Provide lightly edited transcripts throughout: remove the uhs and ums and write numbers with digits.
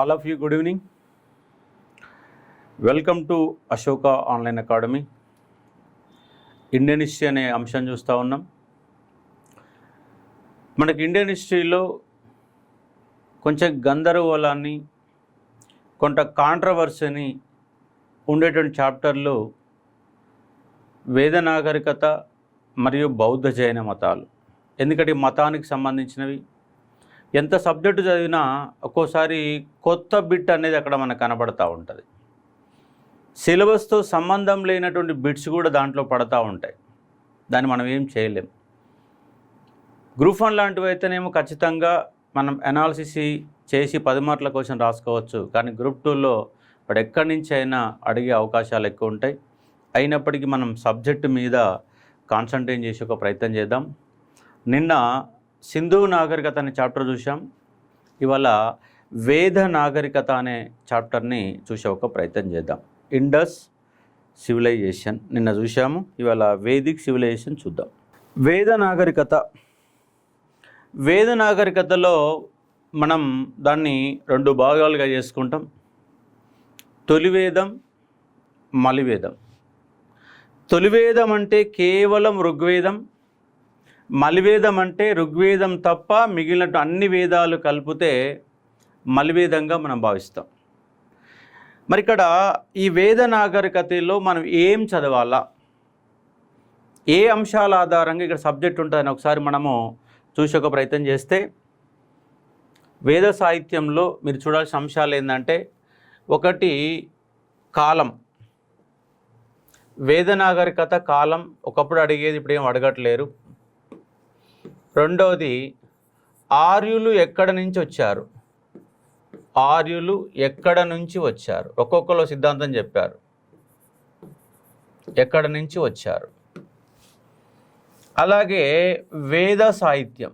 All of you, good evening. Welcome to Ashoka online academy. Indian history అనే అంశం చూస్తూ ఉన్నాం. మనకి ఇండియన్ హిస్టరీలో కొంచెం గందరగోళాన్ని, కొంత కాంట్రవర్సీని ఉండేటువంటి చాప్టర్లు వేద నాగరికత మరియు బౌద్ధ జైన మతాలు. ఎందుకంటే మతానికి సంబంధించినవి ఎంత సబ్జెక్టు చదివినా ఒక్కోసారి కొత్త బిట్ అనేది అక్కడ మనకు కనబడతా ఉంటుంది. సిలబస్తో సంబంధం లేనటువంటి బిట్స్ కూడా దాంట్లో పడతా ఉంటాయి. దాన్ని మనం ఏం చేయలేం. గ్రూప్ 1 లాంటివి అయితేనేమో ఖచ్చితంగా మనం అనాలిసిస్ చేసి 10 మార్కుల క్వశ్చన్ రాసుకోవచ్చు. కానీ గ్రూప్ 2లో వాడు ఎక్కడి నుంచి అయినా అడిగే అవకాశాలు ఎక్కువ ఉంటాయి. అయినప్పటికీ మనం సబ్జెక్టు మీద కాన్సన్ట్రేట్ చేసి ఒక ప్రయత్నం చేద్దాం. నిన్న సింధు నాగరికత అనే చాప్టర్ చూసాం. ఇవాళ వేద నాగరికత అనే చాప్టర్ని చూసే ఒక ప్రయత్నం చేద్దాం. ఇండస్ సివిలైజేషన్ నిన్న చూసాము. ఇవాళ వేదిక్ సివిలైజేషన్ చూద్దాం. వేద నాగరికతలో మనం దాన్ని 2 భాగాలుగా చేసుకుంటాం. తొలివేదం, మలివేదం. తొలివేదం అంటే కేవలం ఋగ్వేదం, మలివేదం అంటే ఋగ్వేదం తప్ప మిగిలిన అన్ని వేదాలు కలిపితే మలివేదంగా మనం భావిస్తాం. మరి ఇక్కడ ఈ వేద నాగరికతలో మనం ఏం చదవాలా, ఏ అంశాల ఆధారంగా ఇక్కడ సబ్జెక్ట్ ఉంటుందని ఒకసారి మనము చూసే ఒక ప్రయత్నం చేస్తే, వేద సాహిత్యంలో మీరు చూడాల్సిన అంశాలు ఏంటంటే, ఒకటి కాలం. వేద నాగరికత కాలం ఒకప్పుడు అడిగేది, ఇప్పుడు ఏం అడగట్లేరు. రెండవది ఆర్యులు ఎక్కడ నుంచి వచ్చారు, ఆర్యులు ఎక్కడ నుంచి వచ్చారు. ఒక్కొక్కరు సిద్ధాంతం చెప్పారు ఎక్కడ నుంచి వచ్చారు. అలాగే వేద సాహిత్యం.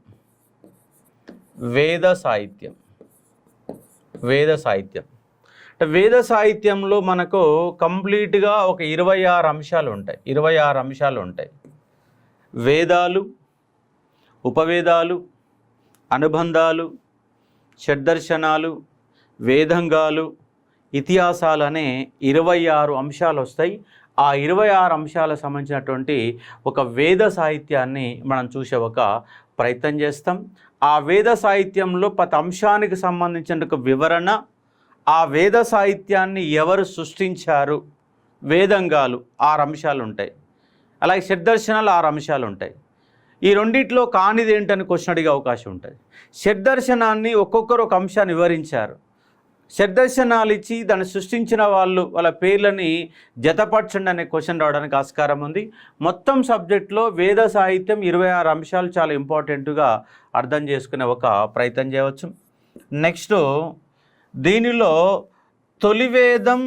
వేద సాహిత్యంలో మనకు కంప్లీట్గా ఒక 26 అంశాలు ఉంటాయి. వేదాలు, ఉపవేదాలు, అనుబంధాలు, షడ్దర్శనాలు, వేదంగాలు, ఇతిహాసాలు అనే 26 అంశాలు వస్తాయి. ఆ 26 అంశాలకు సంబంధించినటువంటి ఒక వేద సాహిత్యాన్ని మనం చూసే ఒక ప్రయత్నం చేస్తాం. ఆ వేద సాహిత్యంలో ప్రతి అంశానికి సంబంధించిన ఒక వివరణ, ఆ వేద సాహిత్యాన్ని ఎవరు సృష్టించారు, వేదంగాలు 6 అంశాలు ఉంటాయి. అలాగే షడ్దర్శనాలు 6 అంశాలు ఉంటాయి. ఈ రెండిట్లో కానిది ఏంటని క్వశ్చన్ అడిగే అవకాశం ఉంటుంది. షడ్దర్శనాన్ని ఒక్కొక్కరు ఒక అంశాన్ని వివరించారు. షడ్దర్శనాలు ఇచ్చి దాన్ని సృష్టించిన వాళ్ళ పేర్లని జతపరచండి అనే క్వశ్చన్ రావడానికి ఆస్కారం ఉంది. మొత్తం సబ్జెక్ట్లో వేద సాహిత్యం 26 అంశాలు చాలా ఇంపార్టెంట్గా అర్థం చేసుకునే ఒక ప్రయత్నం చేయవచ్చు. నెక్స్ట్ దీనిలో తొలివేదం,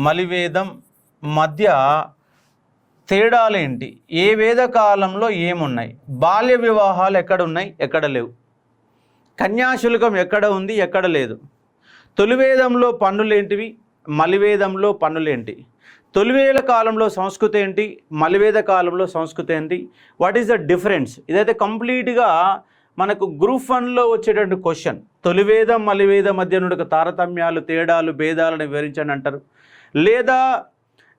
మలివేదం మధ్య తేడాలేంటి, ఏ వేద కాలంలో ఏమున్నాయి, బాల్య వివాహాలు ఎక్కడ ఉన్నాయి, ఎక్కడ లేవు, కన్యాశుల్కం ఎక్కడ ఉంది, ఎక్కడ లేదు, తొలివేదంలో పన్నులేంటివి, మలివేదంలో పన్నులేంటి, తొలివేద కాలంలో సంస్కృతి ఏంటి, మలివేద కాలంలో సంస్కృతి ఏంటి, వాట్ ఈస్ ద డిఫరెన్స్. ఇదైతే కంప్లీట్గా మనకు గ్రూప్ 1లో వచ్చేటువంటి క్వశ్చన్. తొలివేదం, మలివేద మధ్య నుండి తారతమ్యాలు, తేడాలు, భేదాలను వివరించండి అంటారు. లేదా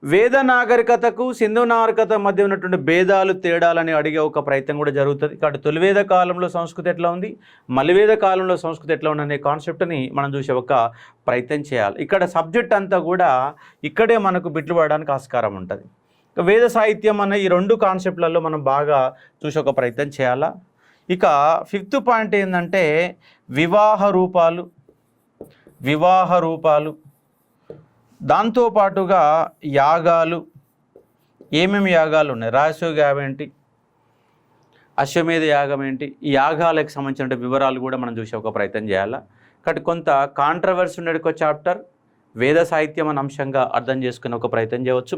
వేద నాగరికతకు సింధు నాగరికత మధ్య ఉన్నటువంటి భేదాలు, తేడాలని అడిగే ఒక ప్రయత్నం కూడా జరుగుతుంది. కాబట్టి తొలివేద కాలంలో సంస్కృతి ఎట్లా ఉంది, మలివేద కాలంలో సంస్కృతి ఎట్లా ఉంది అనే కాన్సెప్ట్ని మనం చూసే ఒక ప్రయత్నం చేయాలి. ఇక్కడ సబ్జెక్ట్ అంతా కూడా ఇక్కడే మనకు బిట్లు పడడానికి ఆస్కారం ఉంటుంది. వేద సాహిత్యం అనే ఈ 2 కాన్సెప్ట్లలో మనం బాగా చూసే ఒక ప్రయత్నం చేయాలా. ఇక 5th పాయింట్ ఏంటంటే వివాహ రూపాలు, దాంతోపాటుగా యాగాలు. ఏమేమి యాగాలు ఉన్నాయి, రాజసూయ యాగం ఏంటి, అశ్వమేధ యాగం ఏంటి, ఈ యాగాలకు సంబంధించిన వివరాలు కూడా మనం చూసే ఒక ప్రయత్నం చేయాలా. కాబట్టి కొంత కాంట్రవర్సీ ఉండే ఒక చాప్టర్ వేద సాహిత్యం అనే అంశంగా అర్థం చేసుకునే ఒక ప్రయత్నం చేయవచ్చు.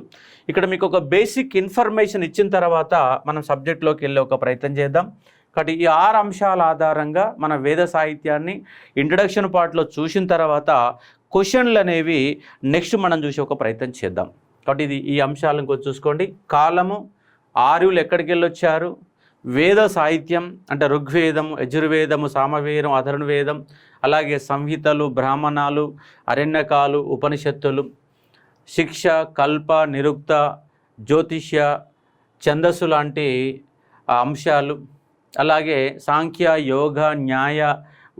ఇక్కడ మీకు ఒక బేసిక్ ఇన్ఫర్మేషన్ ఇచ్చిన తర్వాత మనం సబ్జెక్ట్లోకి వెళ్ళే ఒక ప్రయత్నం చేద్దాం. కాబట్టి ఈ 6 అంశాల ఆధారంగా మన వేద సాహిత్యాన్ని ఇంట్రడక్షన్ పార్ట్లో చూసిన తర్వాత క్వశ్చన్లు అనేవి నెక్స్ట్ మనం చూసి ఒక ప్రయత్నం చేద్దాం. కాబట్టి ఇది ఈ అంశాలను కొంచెం చూసుకోండి. కాలము, ఆర్యులు ఎక్కడికి వెళ్ళొచ్చారు, వేద సాహిత్యం అంటే ఋగ్వేదం, యజుర్వేదము, సామవేదం, అథర్వవేదం, అలాగే సంహితలు, బ్రాహ్మణాలు, అరణ్యకాలు, ఉపనిషత్తులు, శిక్ష, కల్ప, నిరుక్త, జ్యోతిష్య, ఛందస్సు లాంటి అంశాలు, అలాగే సాంఖ్య, యోగ, న్యాయ,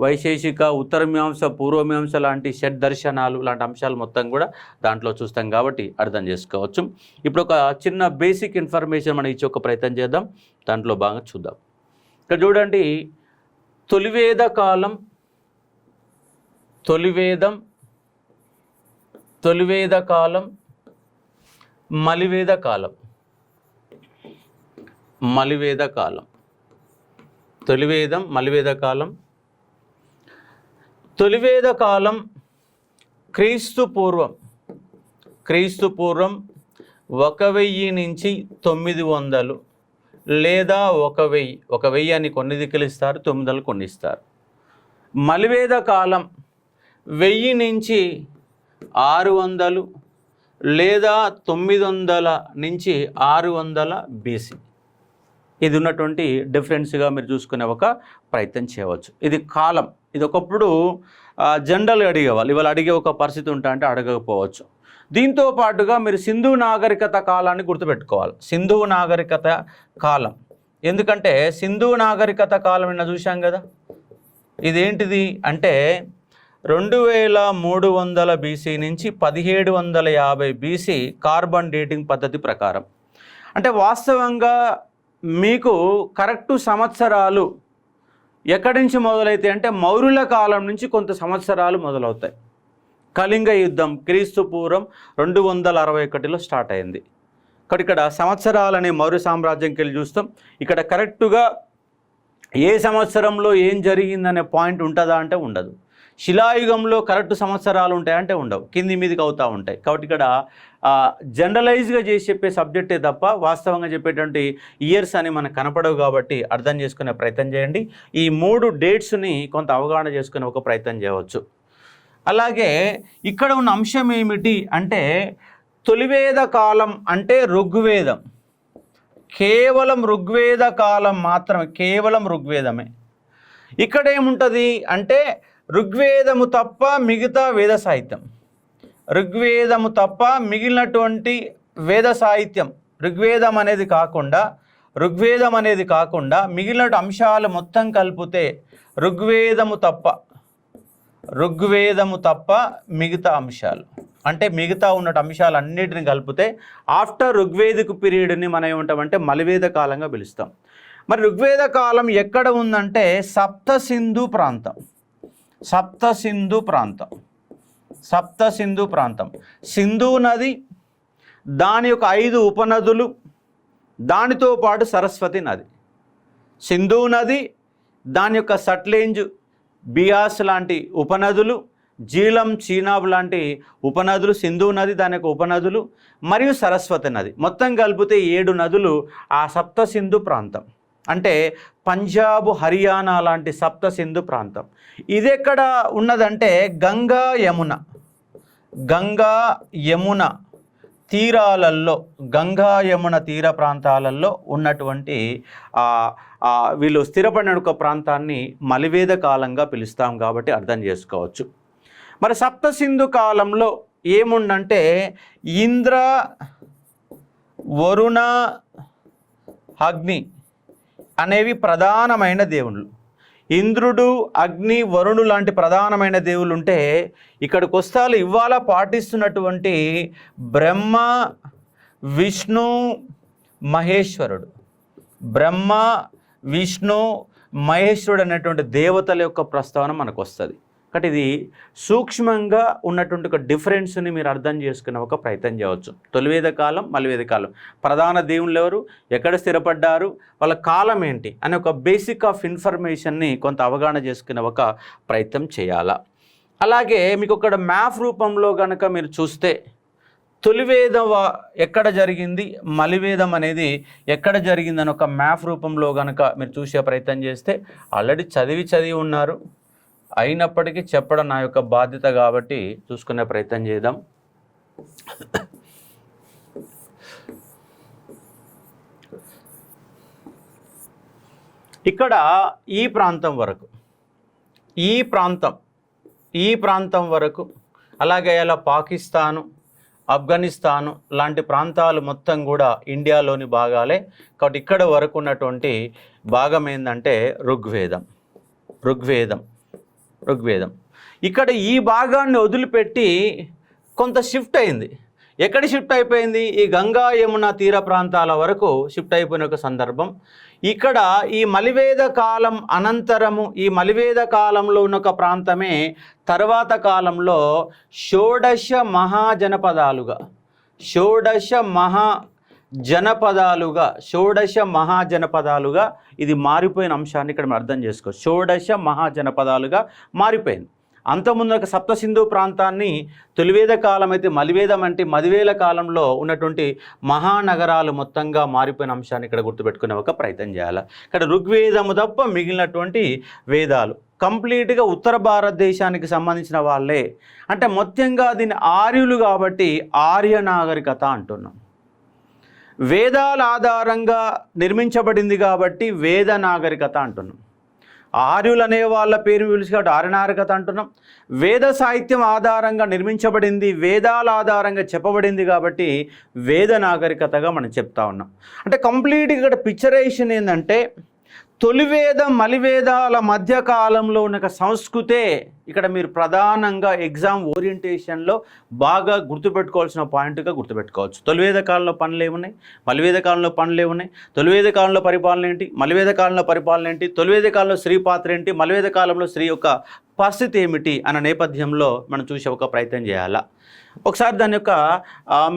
వైశేషిక, ఉత్తరమీమాంస, పూర్వమీమాంస లాంటి షడ్ దర్శనాలు లాంటి అంశాలు మొత్తం కూడా దాంట్లో చూస్తాం కాబట్టి అర్థం చేసుకోవచ్చు. ఇప్పుడు ఒక చిన్న బేసిక్ ఇన్ఫర్మేషన్ మనం ఇచ్చే ఒక ప్రయత్నం చేద్దాం, దాంట్లో బాగా చూద్దాం. ఇక్కడ చూడండి, తొలివేద కాలం, తొలివేద కాలం, మలివేద కాలం, మలివేద కాలం, తొలివేదం, మలివేద కాలం. తొలివేద కాలం క్రీస్తు పూర్వం 1000 నుంచి 900 లేదా 1000 అని కొన్ని దిక్కులు ఇస్తారు, 900 కొన్ని ఇస్తారు. మలివేద కాలం 1000 నుంచి 600 లేదా 900 నుంచి 600 BC. ఇది ఉన్నటువంటి డిఫరెన్స్గా మీరు చూసుకునే ఒక ప్రయత్నం చేయవచ్చు. ఇది కాలం, ఇది ఒకప్పుడు జనరల్గా అడిగేవాళ్ళు, ఇవాళ అడిగే ఒక పరిస్థితి ఉంటా అంటే అడగకపోవచ్చు. దీంతో పాటుగా మీరు సింధు నాగరికత కాలాన్ని గుర్తుపెట్టుకోవాలి. సింధు నాగరికత కాలం, ఎందుకంటే సింధు నాగరికత కాలం నిన్న చూసాం కదా, ఇదేంటిది అంటే 2300 BC నుంచి 1750 BC కార్బన్ డేటింగ్ పద్ధతి ప్రకారం. అంటే వాస్తవంగా మీకు కరెక్టు సంవత్సరాలు ఎక్కడి నుంచి మొదలైతే అంటే మౌర్యుల కాలం నుంచి కొంత సంవత్సరాలు మొదలవుతాయి. కళింగ యుద్ధం క్రీస్తు పూర్వం 261లో స్టార్ట్ అయింది. ఇక్కడ సంవత్సరాలనే మౌర్య సామ్రాజ్యంకి వెళ్ళి చూస్తాం. ఇక్కడ కరెక్టుగా ఏ సంవత్సరంలో ఏం జరిగిందనే పాయింట్ ఉంటుందా అంటే ఉండదు. శిలాయుగంలో కరెక్ట్ సంవత్సరాలు ఉంటాయంటే ఉండవు, కింది మీదకి అవుతూ ఉంటాయి. కాబట్టి ఇక్కడ జనరలైజ్గా చేసి చెప్పే సబ్జెక్టే తప్ప వాస్తవంగా చెప్పేటువంటి ఇయర్స్ అని మనకు కనపడవు. కాబట్టి అర్థం చేసుకునే ప్రయత్నం చేయండి. ఈ 3 డేట్స్ని కొంత అవగాహన చేసుకునే ఒక ప్రయత్నం చేయవచ్చు. అలాగే ఇక్కడ ఉన్న అంశం ఏమిటి అంటే తొలివేద కాలం అంటే ఋగ్వేదం, కేవలం ఋగ్వేద కాలం మాత్రమే, కేవలం ఋగ్వేదమే. ఇక్కడ ఏముంటుంది అంటే ఋగ్వేదము తప్ప మిగతా వేద సాహిత్యం, ఋగ్వేదము తప్ప మిగిలినటువంటి వేద సాహిత్యం, ఋగ్వేదం అనేది కాకుండా మిగిలిన అంశాలు మొత్తం కలిపితే ఋగ్వేదము తప్ప మిగతా అంశాలు, అంటే మిగతా ఉన్న అంశాలు అన్నిటిని కలిపితే ఆఫ్టర్ ఋగ్వేదిక్ పీరియడ్ని మనం ఏమంటామంటే మలివేద కాలంగా పిలుస్తాం. మరి ఋగ్వేద కాలం ఎక్కడ ఉందంటే సప్తసింధు ప్రాంతం, సింధు నది, దాని యొక్క 5 ఉపనదులు, దానితో పాటు సరస్వతి నది. సింధు నది, దాని యొక్క సట్లెంజ్, బియాస్ లాంటి ఉపనదులు, జీలం, చీనాబ్ లాంటి ఉపనదులు, సింధు నది దాని యొక్క ఉపనదులు, మరియు సరస్వతి నది, మొత్తం కలిపితే 7 నదులు ఆ సప్త సింధు ప్రాంతం. అంటే పంజాబ్, హర్యానా లాంటి సప్త సింధు ప్రాంతం. ఇది ఎక్కడ ఉన్నదంటే గంగా యమున తీరాలలో, గంగా యమున తీర ప్రాంతాలలో ఉన్నటువంటి వీళ్ళు స్థిరపడిన ఒక ప్రాంతాన్ని మలివేద కాలంగా పిలుస్తాం. కాబట్టి అర్థం చేసుకోవచ్చు. మరి సప్త సింధు కాలంలో ఏముందంటే ఇంద్ర, వరుణ, అగ్ని అనేవి ప్రధానమైన దేవుళ్ళు. ఇంద్రుడు, అగ్ని, వరుణు లాంటి ప్రధానమైన దేవుళ్ళు ఉంటే ఇక్కడికి వస్తాలు ఇవాళ పాటిస్తున్నటువంటి బ్రహ్మ, విష్ణు, మహేశ్వరుడు, బ్రహ్మ, విష్ణు, మహేశ్వరుడు అనేటువంటి దేవతల యొక్క ప్రస్తావన మనకు వస్తుంది. కాబట్టి ఇది సూక్ష్మంగా ఉన్నటువంటి ఒక డిఫరెన్స్ని మీరు అర్థం చేసుకునే ఒక ప్రయత్నం చేయవచ్చు. తొలివేద కాలం, మలివేద కాలం, ప్రధాన దేవుళ్ళు ఎవరు, ఎక్కడ స్థిరపడ్డారు, వాళ్ళ కాలం ఏంటి అనే ఒక బేసిక్ ఆఫ్ ఇన్ఫర్మేషన్ని కొంత అవగాహన చేసుకునే ఒక ప్రయత్నం చేయాలా. అలాగే మీకు ఒక మ్యాప్ రూపంలో కనుక మీరు చూస్తే తొలివేదం ఎక్కడ జరిగింది, మలివేదం అనేది ఎక్కడ జరిగిందని ఒక మ్యాప్ రూపంలో కనుక మీరు చూసే ప్రయత్నం చేస్తే ఆల్రెడీ చదివి ఉన్నారు, అయినప్పటికీ చెప్పడం నా యొక్క బాధ్యత కాబట్టి చూసుకునే ప్రయత్నం చేద్దాం. ఇక్కడ ఈ ప్రాంతం వరకు, ఈ ప్రాంతం వరకు, అలాగే ఇలా పాకిస్తాను, ఆఫ్ఘనిస్తాను లాంటి ప్రాంతాలు మొత్తం కూడా ఇండియాలోని భాగాలే. కాబట్టి ఇక్కడ వరకు ఉన్నటువంటి భాగం ఏంటంటే ఋగ్వేదం. ఇక్కడ ఈ భాగాన్ని వదిలిపెట్టి కొంత షిఫ్ట్ అయింది. ఎక్కడ షిఫ్ట్ అయిపోయింది? ఈ గంగా యమున తీర ప్రాంతాల వరకు షిఫ్ట్ అయిపోయిన ఒక సందర్భం. ఇక్కడ ఈ మలివేద కాలం అనంతరము, ఈ మలివేద కాలంలో ఉన్న ఒక ప్రాంతమే తర్వాత కాలంలో షోడశ మహాజనపదాలుగా ఇది మారిపోయిన అంశాన్ని ఇక్కడ మనం అర్థం చేసుకోవచ్చు. షోడశ మహాజనపదాలుగా మారిపోయింది. అంతకుముందు ఒక సప్త సింధు ప్రాంతాన్ని తొలివేద కాలం అయితే మలివేదం అంటే మదివేల కాలంలో ఉన్నటువంటి మహానగరాలు మొత్తంగా మారిపోయిన అంశాన్ని ఇక్కడ గుర్తుపెట్టుకునే ఒక ప్రయత్నం చేయాలి. ఇక్కడ ఋగ్వేదము తప్ప మిగిలినటువంటి వేదాలు కంప్లీట్గా ఉత్తర భారతదేశానికి సంబంధించిన వాళ్ళే. అంటే మొత్తంగా దీన్ని ఆర్యులు కాబట్టి ఆర్య నాగరికత అంటున్నాం. వేదాల ఆధారంగా నిర్మించబడింది కాబట్టి వేద నాగరికత అంటున్నాం. ఆర్యులు అనే వాళ్ళ పేరు పిలిచి కాబట్టి ఆర్య నాగరికత అంటున్నాం. వేద సాహిత్యం ఆధారంగా నిర్మించబడింది, వేదాల ఆధారంగా చెప్పబడింది కాబట్టి వేద నాగరికతగా మనం చెప్తా ఉన్నాం. అంటే కంప్లీట్గా ఇక్కడ పిక్చరైజేషన్ ఏంటంటే తొలివేద మలివేదాల మధ్య కాలంలో ఉన్న సంస్కృతే ఇక్కడ మీరు ప్రధానంగా ఎగ్జామ్ ఓరియంటేషన్లో బాగా గుర్తుపెట్టుకోవాల్సిన పాయింట్గా గుర్తుపెట్టుకోవచ్చు. తొలివేద కాలంలో పనులు ఏమున్నాయి, మలివేద కాలంలో పనులు ఏమున్నాయి, తొలివేద కాలంలో పరిపాలన ఏంటి, మలివేద కాలంలో పరిపాలన ఏంటి, తొలివేద కాలంలో స్త్రీ పాత్ర ఏంటి, మలివేద కాలంలో స్త్రీ యొక్క పరిస్థితి ఏమిటి అన్న నేపథ్యంలో మనం చూసే ఒక ప్రయత్నం చేయాలా. ఒకసారి దాని యొక్క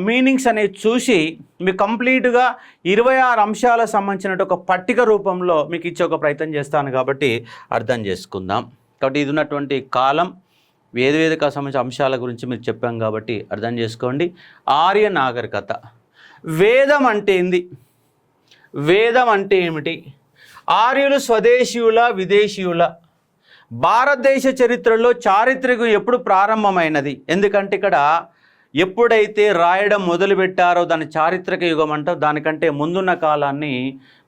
మీనింగ్స్ అనేవి చూసి మీకు కంప్లీట్గా 26 అంశాలకు సంబంధించిన ఒక పట్టిక రూపంలో మీకు ఇచ్చే ఒక ప్రయత్నం చేస్తాను కాబట్టి అర్థం చేసుకుందాం. కాబట్టి ఇది ఉన్నటువంటి కాలం వేదిక సంబంధించిన అంశాల గురించి మీరు చెప్పాం కాబట్టి అర్థం చేసుకోండి. ఆర్య నాగరికత. వేదం అంటే ఏంది, వేదం అంటే ఏమిటి, ఆర్యులు స్వదేశీయుల విదేశీయుల, భారతదేశ చరిత్రలో చారిత్రకం ఎప్పుడు ప్రారంభమైనది, ఎందుకంటే ఇక్కడ ఎప్పుడైతే రాయడం మొదలుపెట్టారో దాని చారిత్రక యుగం అంటాం. దానికంటే ముందున్న కాలాన్ని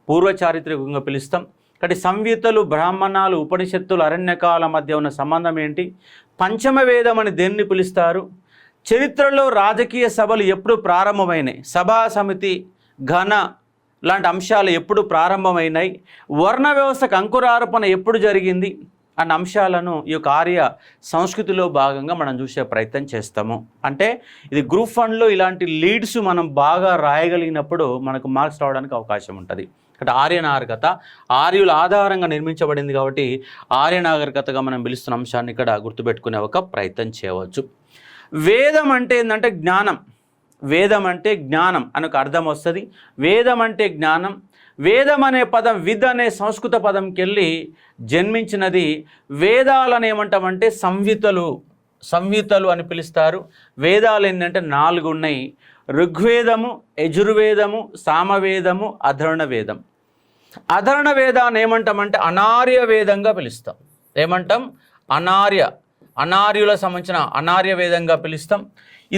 పూర్వ చారిత్రక యుగంగా పిలుస్తాం. కాబట్టి సంహితలు, బ్రాహ్మణాలు, ఉపనిషత్తులు, అరణ్యకాల మధ్య ఉన్న సంబంధం ఏంటి, పంచమ వేదం అని దేన్ని పిలుస్తారు, చరిత్రలో రాజకీయ సభలు ఎప్పుడు ప్రారంభమైనాయి, సభా సమితి, ఘన లాంటి అంశాలు ఎప్పుడు ప్రారంభమైనాయి, వర్ణ వ్యవస్థకు అంకురారోపణ ఎప్పుడు జరిగింది అన్న అంశాలను ఈ యొక్క ఆర్య సంస్కృతిలో భాగంగా మనం చూసే ప్రయత్నం చేస్తాము. అంటే ఇది గ్రూప్ 1లో ఇలాంటి లీడ్స్ మనం బాగా రాయగలిగినప్పుడు మనకు మార్క్స్ రావడానికి అవకాశం ఉంటుంది. అంటే ఆర్య నాగరికత ఆర్యుల ఆధారంగా నిర్మించబడింది కాబట్టి ఆర్య నాగరికతగా మనం పిలుస్తున్న అంశాన్ని ఇక్కడ గుర్తుపెట్టుకునే ఒక ప్రయత్నం చేయవచ్చు. వేదం అంటే ఏంటంటే జ్ఞానం, వేదం అంటే జ్ఞానం అని ఒక అర్థం వస్తుంది. వేదం అంటే జ్ఞానం. వేదం అనే పదం విద్ అనే సంస్కృత పదంకి వెళ్ళి జన్మించినది. వేదాలను ఏమంటామంటే సంహితలు అని పిలుస్తారు. వేదాలు ఏంటంటే 4 ఉన్నాయి. ఋగ్వేదము, యజుర్వేదము, సామవేదము, అధర్ణ వేదం. అధర్ణ వేదాన్ని ఏమంటామంటే అనార్య వేదంగా పిలుస్తాం. ఏమంటాం? అనార్యుల సంబంధించిన అనార్య వేదంగా పిలుస్తాం.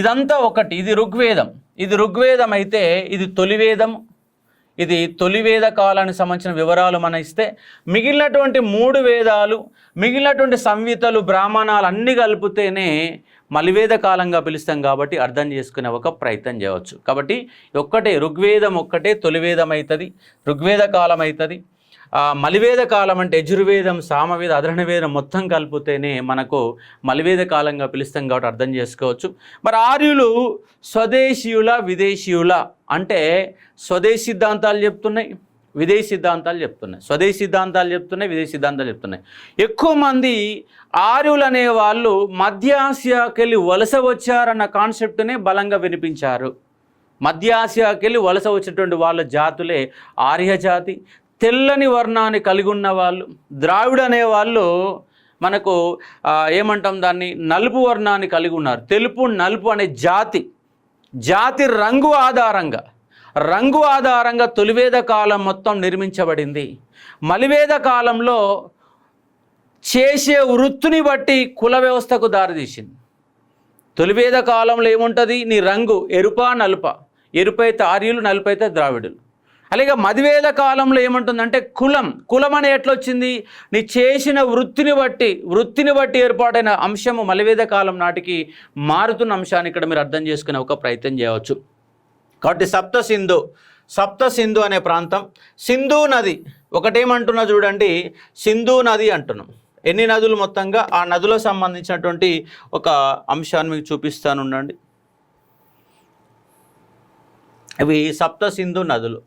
ఇదంతా ఒకటి. ఇది ఋగ్వేదం అయితే ఇది తొలివేదం. ఇది తొలివేద కాలానికి సంబంధించిన వివరాలు మనం ఇస్తే మిగిలినటువంటి 3 వేదాలు, మిగిలినటువంటి సంహితలు, బ్రాహ్మణాలు అన్నీ కలిపితేనే మలివేద కాలంగా పిలుస్తాం కాబట్టి అర్థం చేసుకునే ఒక ప్రయత్నం చేయవచ్చు. కాబట్టి ఒక్కటే ఋగ్వేదం ఒక్కటే తొలివేదం అవుతుంది, ఋగ్వేద కాలం అవుతుంది. మలివేద కాలం అంటే యజుర్వేదం, సామవేద, అధర్ణ వేదం మొత్తం కలిపితేనే మనకు మలివేద కాలంగా పిలుస్తాం కాబట్టి అర్థం చేసుకోవచ్చు. మరి ఆర్యులు స్వదేశీయుల విదేశీయుల అంటే స్వదేశీ సిద్ధాంతాలు చెప్తున్నాయి, విదేశీ సిద్ధాంతాలు చెప్తున్నాయి. స్వదేశీ సిద్ధాంతాలు చెప్తున్నాయి, విదేశీ సిద్ధాంతాలు చెప్తున్నాయి. ఎక్కువ మంది ఆర్యులు అనే వాళ్ళు మధ్య ఆసియాకి వెళ్ళి వలస వచ్చారన్న కాన్సెప్ట్నే బలంగా వినిపించారు. మధ్య ఆసియాకి వెళ్ళి వలస వచ్చినటువంటి వాళ్ళ జాతులే ఆర్య జాతి. తెల్లని వర్ణాన్ని కలిగి ఉన్న వాళ్ళు ద్రావిడ అనే వాళ్ళు మనకు ఏమంటాం దాన్ని నలుపు వర్ణాన్ని కలిగి ఉన్నారు. తెలుపు, నలుపు అనే జాతి రంగు ఆధారంగా తొలివేద కాలం మొత్తం నిర్మించబడింది. మలివేద కాలంలో చేసే వృత్తిని బట్టి కుల వ్యవస్థకు దారితీసింది. తొలివేద కాలంలో ఏముంటుంది, నీ రంగు ఎరుపా నలుప, ఎరుపైతే ఆర్యులు, నలుపైతే ద్రావిడులు. అలాగే మధ్యవేద కాలంలో ఏమంటుందంటే కులం అనే ఎట్లొచ్చింది, నీ చేసిన వృత్తిని బట్టి ఏర్పాటైన అంశము మలివేద కాలం నాటికి మారుతున్న అంశాన్ని ఇక్కడ మీరు అర్థం చేసుకునే ఒక ప్రయత్నం చేయవచ్చు. కాబట్టి సప్త సింధు అనే ప్రాంతం, సింధు నది ఒకటేమంటున్నా చూడండి, సింధు నది అంటున్నాం. ఎన్ని నదులు మొత్తంగా, ఆ నదులకు సంబంధించినటువంటి ఒక అంశాన్ని మీకు చూపిస్తాను ఉండండి. ఇవి సప్త సింధు నదులు,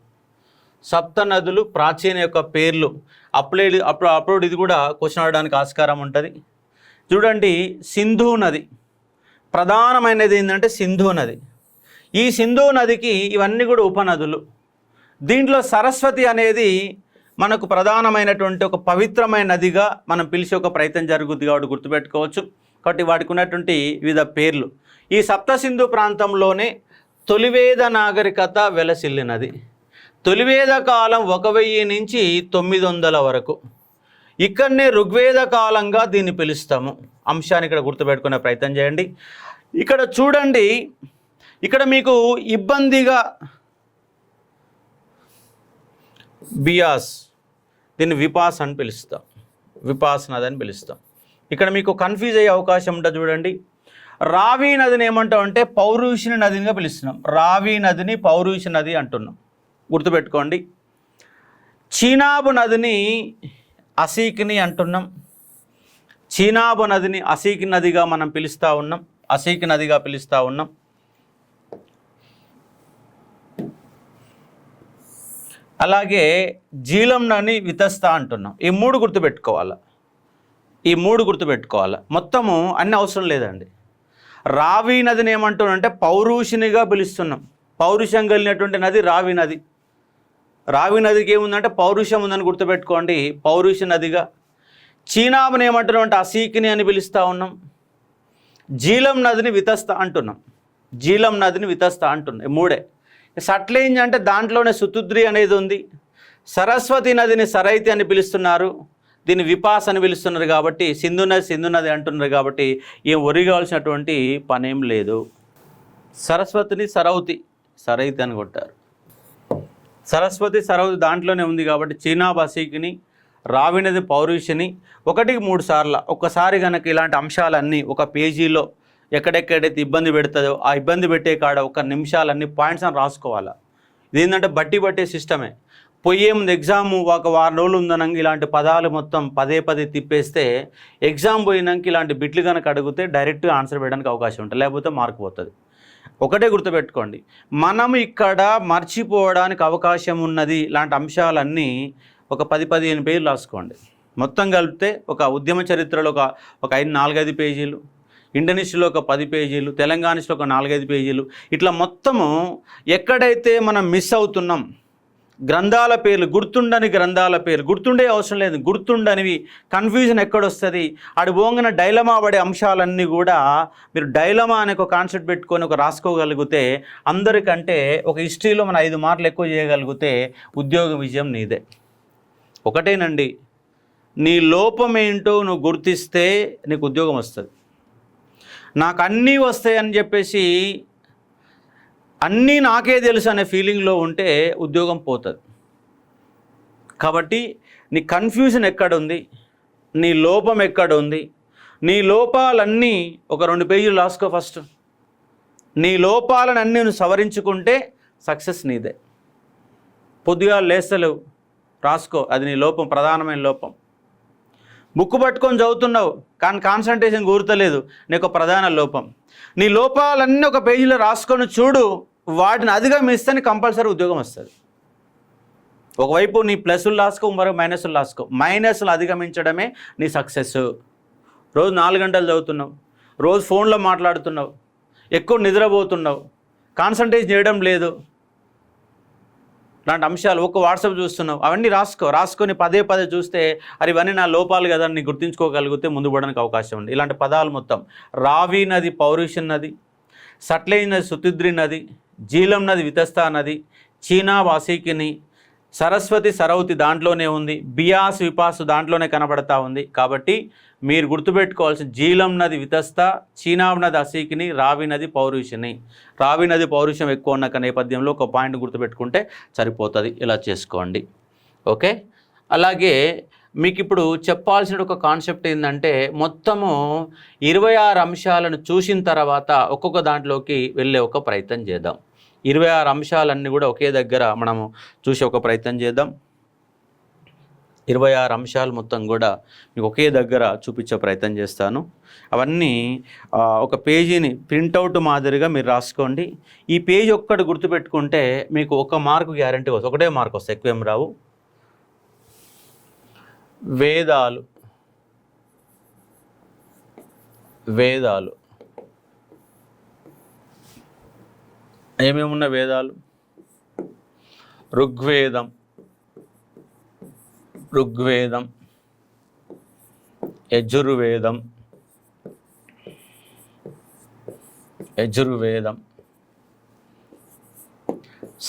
సప్త నదులు ప్రాచీన యొక్క పేర్లు. అప్లోడ్ ఇది కూడా క్వశ్చన్ అడగడానికి ఆస్కారం ఉంటుంది. చూడండి, సింధు నది ప్రధానమైనది ఏంటంటే సింధు నది. ఈ సింధు నదికి ఇవన్నీ కూడా ఉపనదులు. దీంట్లో సరస్వతి అనేది మనకు ప్రధానమైనటువంటి ఒక పవిత్రమైన నదిగా మనం పిలిచే ఒక ప్రయత్నం జరుగుతుంది కాబట్టి గుర్తుపెట్టుకోవచ్చు. కాబట్టి వాటికి ఉన్నటువంటి వివిధ పేర్లు. ఈ సప్త సింధు ప్రాంతంలోనే తొలివేద నాగరికత వెలసిల్లినది. తొలివేద కాలం 1000 నుంచి 900 వరకు. ఇక్కడనే ఋగ్వేద కాలంగా దీన్ని పిలుస్తాము. అంశాన్ని ఇక్కడ గుర్తుపెట్టుకునే ప్రయత్నం చేయండి. ఇక్కడ చూడండి, ఇక్కడ మీకు ఇబ్బందిగా బియాస్, దీన్ని విపాస్ అని పిలుస్తాం, విపాస్ నది అని పిలుస్తాం. ఇక్కడ మీకు కన్ఫ్యూజ్ అయ్యే అవకాశం ఉంటుంది. చూడండి, రావి నదిని ఏమంటాం అంటే పౌరుషిని నదిగా పిలుస్తున్నాం. రావి నదిని పౌరుషి నది అంటున్నాం, గుర్తుపెట్టుకోండి. చీనాబు నదిని అసీకిని అంటున్నాం. చీనాబు నదిని అసీకి నదిగా మనం పిలుస్తూ ఉన్నాం, అసీకి నదిగా పిలుస్తూ ఉన్నాం. అలాగే జీలం నది వితస్త అంటున్నాం. ఈ మూడు గుర్తుపెట్టుకోవాలి. మొత్తము అన్ని అవసరం లేదండి. రావి నదిని ఏమంటున్నాం అంటే పౌరుషినిగా పిలుస్తున్నాం. పౌరుషం కలిగినటువంటి నది రావి నది. రావి నదికి ఏముందంటే పౌరుషం ఉందని గుర్తుపెట్టుకోండి, పౌరుష నదిగా. చీనాబుని ఏమంటున్నాం అంటే అసీకిని అని పిలుస్తూ ఉన్నాం. జీలం నదిని వితస్త అంటున్నాం, జీలం నదిని వితస్త అంటున్నాం. మూడే. సట్లేంజ్ అంటే దాంట్లోనే సుతుద్రి అనేది ఉంది. సరస్వతి నదిని సరైతి అని పిలుస్తున్నారు, దీన్ని విపాస్ అని పిలుస్తున్నారు. కాబట్టి సింధు నది అంటున్నారు. కాబట్టి ఏం ఒరిగాల్సినటువంటి పనేం లేదు. సరస్వతిని సరైతి అని కొట్టారు. సరస్వతి సరౌతి దాంట్లోనే ఉంది. కాబట్టి చీనాబ్ అసీకిని, రావి నది పౌరుషిని 1-3 సార్లు. ఒక్కసారి కనుక ఇలాంటి అంశాలన్నీ ఒక పేజీలో ఎక్కడెక్కడైతే ఇబ్బంది పెడుతుందో ఆ ఇబ్బంది పెట్టే కాడ 1 నిమిషాలన్నీ పాయింట్స్ అని రాసుకోవాలా. ఇదేంటంటే బట్టే సిస్టమే. పోయే ముందు ఎగ్జామ్ ఒక 4 రోజులు ఉందనంగా ఇలాంటి పదాలు మొత్తం పదే తిప్పేస్తే ఎగ్జామ్ పోయినాక ఇలాంటి బిట్లు కనుక అడిగితే డైరెక్ట్గా ఆన్సర్ పెట్టడానికి అవకాశం ఉంటుంది, లేకపోతే మార్క్ పోతుంది. ఒకటే గుర్తుపెట్టుకోండి, మనం ఇక్కడ మర్చిపోవడానికి అవకాశం ఉన్నది. ఇలాంటి అంశాలన్నీ ఒక 10-15 పేజీలు రాసుకోండి. మొత్తం కలిపితే ఒక ఉద్యమ చరిత్రలో ఒక 4-5 పేజీలు, ఇండియన్ హిస్టరీలో ఒక 10 పేజీలు, తెలంగాణ హిస్టరీలో ఒక 4-5 పేజీలు. ఇట్లా మొత్తము ఎక్కడైతే మనం మిస్ అవుతున్నాం, గ్రంథాల పేర్లు గుర్తుండని గ్రంథాల పేరు గుర్తుండే అవసరం లేదు, గుర్తుండనివి కన్ఫ్యూజన్ ఎక్కడొస్తుంది. ఆడు పోంగన డైలమా పడే అంశాలన్నీ కూడా మీరు డైలమా అనే ఒక కాన్సెప్ట్ పెట్టుకొని ఒక రాసుకోగలిగితే, అందరికంటే ఒక హిస్టరీలో మనం 5 మార్కులు ఎక్కువ చేయగలిగితే ఉద్యోగ విజయం నీదే. ఒకటేనండి, నీ లోపం ఏంటో నువ్వు గుర్తిస్తే నీకు ఉద్యోగం వస్తుంది. నాకు అన్నీ వస్తాయని చెప్పేసి అన్నీ నాకే తెలుసు అనే ఫీలింగ్లో ఉంటే ఉద్యోగం పోతుంది. కాబట్టి నీ కన్ఫ్యూజన్ ఎక్కడుంది, నీ లోపం ఎక్కడుంది, నీ లోపాలన్నీ ఒక 2 పేజీలు రాసుకో. ఫస్ట్ నీ లోపాలను అన్నీ నువ్వు సవరించుకుంటే సక్సెస్ నీదే. పొద్దుగా లేస్తలేవు, రాసుకో, అది నీ లోపం, ప్రధానమైన లోపం. బుక్ పట్టుకొని చదువుతున్నావు కానీ కాన్సన్ట్రేషన్ కూర్తలేదు, నీకు ప్రధాన లోపం. నీ లోపాలన్నీ ఒక పేజీలో రాసుకొని చూడు, వాటిని అధిగమిస్తే కంపల్సరీ ఉద్యోగం వస్తుంది. ఒకవైపు నీ ప్లస్లు రాసుకో, మరో మైనస్లు రాసుకో. మైనస్లు అధిగమించడమే నీ సక్సెస్. రోజు 4 గంటలు చదువుతున్నావు, రోజు ఫోన్లో మాట్లాడుతున్నావు, ఎక్కువ నిద్రపోతున్నావు, కాన్సన్ట్రేషన్ చేయడం లేదు, లాంటి అంశాలు ఒక వాట్సాప్ చూస్తున్నావు, అవన్నీ రాసుకొని పదే చూస్తే అది ఇవన్నీ నా లోపాలు కదా అని గుర్తించుకోగలిగితే ముందు పోవడానికి అవకాశం ఉంది. ఇలాంటి పదాలు మొత్తం రావి నది పౌరుషం నది, సట్లేజ్ నది సుతుద్రి నది, జీలం నది వితస్తా నది, చీనా వాసీకిని, సరస్వతి సరౌతి దాంట్లోనే ఉంది, బియాస్ విపాసు దాంట్లోనే కనబడతా ఉంది. కాబట్టి మీరు గుర్తుపెట్టుకోవాల్సిన జీలం నది వితస్త, చీనాబ్ నది అసీకిని, రావి నది పౌరుషిని. రావి నది పౌరుషం ఎక్కువ ఉన్న నేపథ్యంలో ఒక పాయింట్ గుర్తుపెట్టుకుంటే సరిపోతుంది. ఇలా చేసుకోండి. ఓకే. అలాగే మీకు ఇప్పుడు చెప్పాల్సిన ఒక కాన్సెప్ట్ ఏంటంటే మొత్తము 26 అంశాలను చూసిన తర్వాత ఒక్కొక్క దాంట్లోకి వెళ్ళే ఒక ప్రయత్నం చేద్దాం. 26 అంశాలన్నీ కూడా ఒకే దగ్గర మనము చూసే ఒక ప్రయత్నం చేద్దాం. 26 అంశాలు మొత్తం కూడా మీకు ఒకే దగ్గర చూపించే ప్రయత్నం చేస్తాను. అవన్నీ ఒక పేజీని ప్రింటౌట్ మాదిరిగా మీరు రాసుకోండి. ఈ పేజీ ఒక్కటి గుర్తుపెట్టుకుంటే మీకు 1 మార్కు గ్యారంటీ వస్తుంది. ఒకటే మార్క్ వస్తుంది, ఎక్కువేం రావు. వేదాలు, వేదాలు ఏమేమున్న వేదాలు? ఋగ్వేదం, ఋగ్వేదం, యజుర్వేదం, యజుర్వేదం,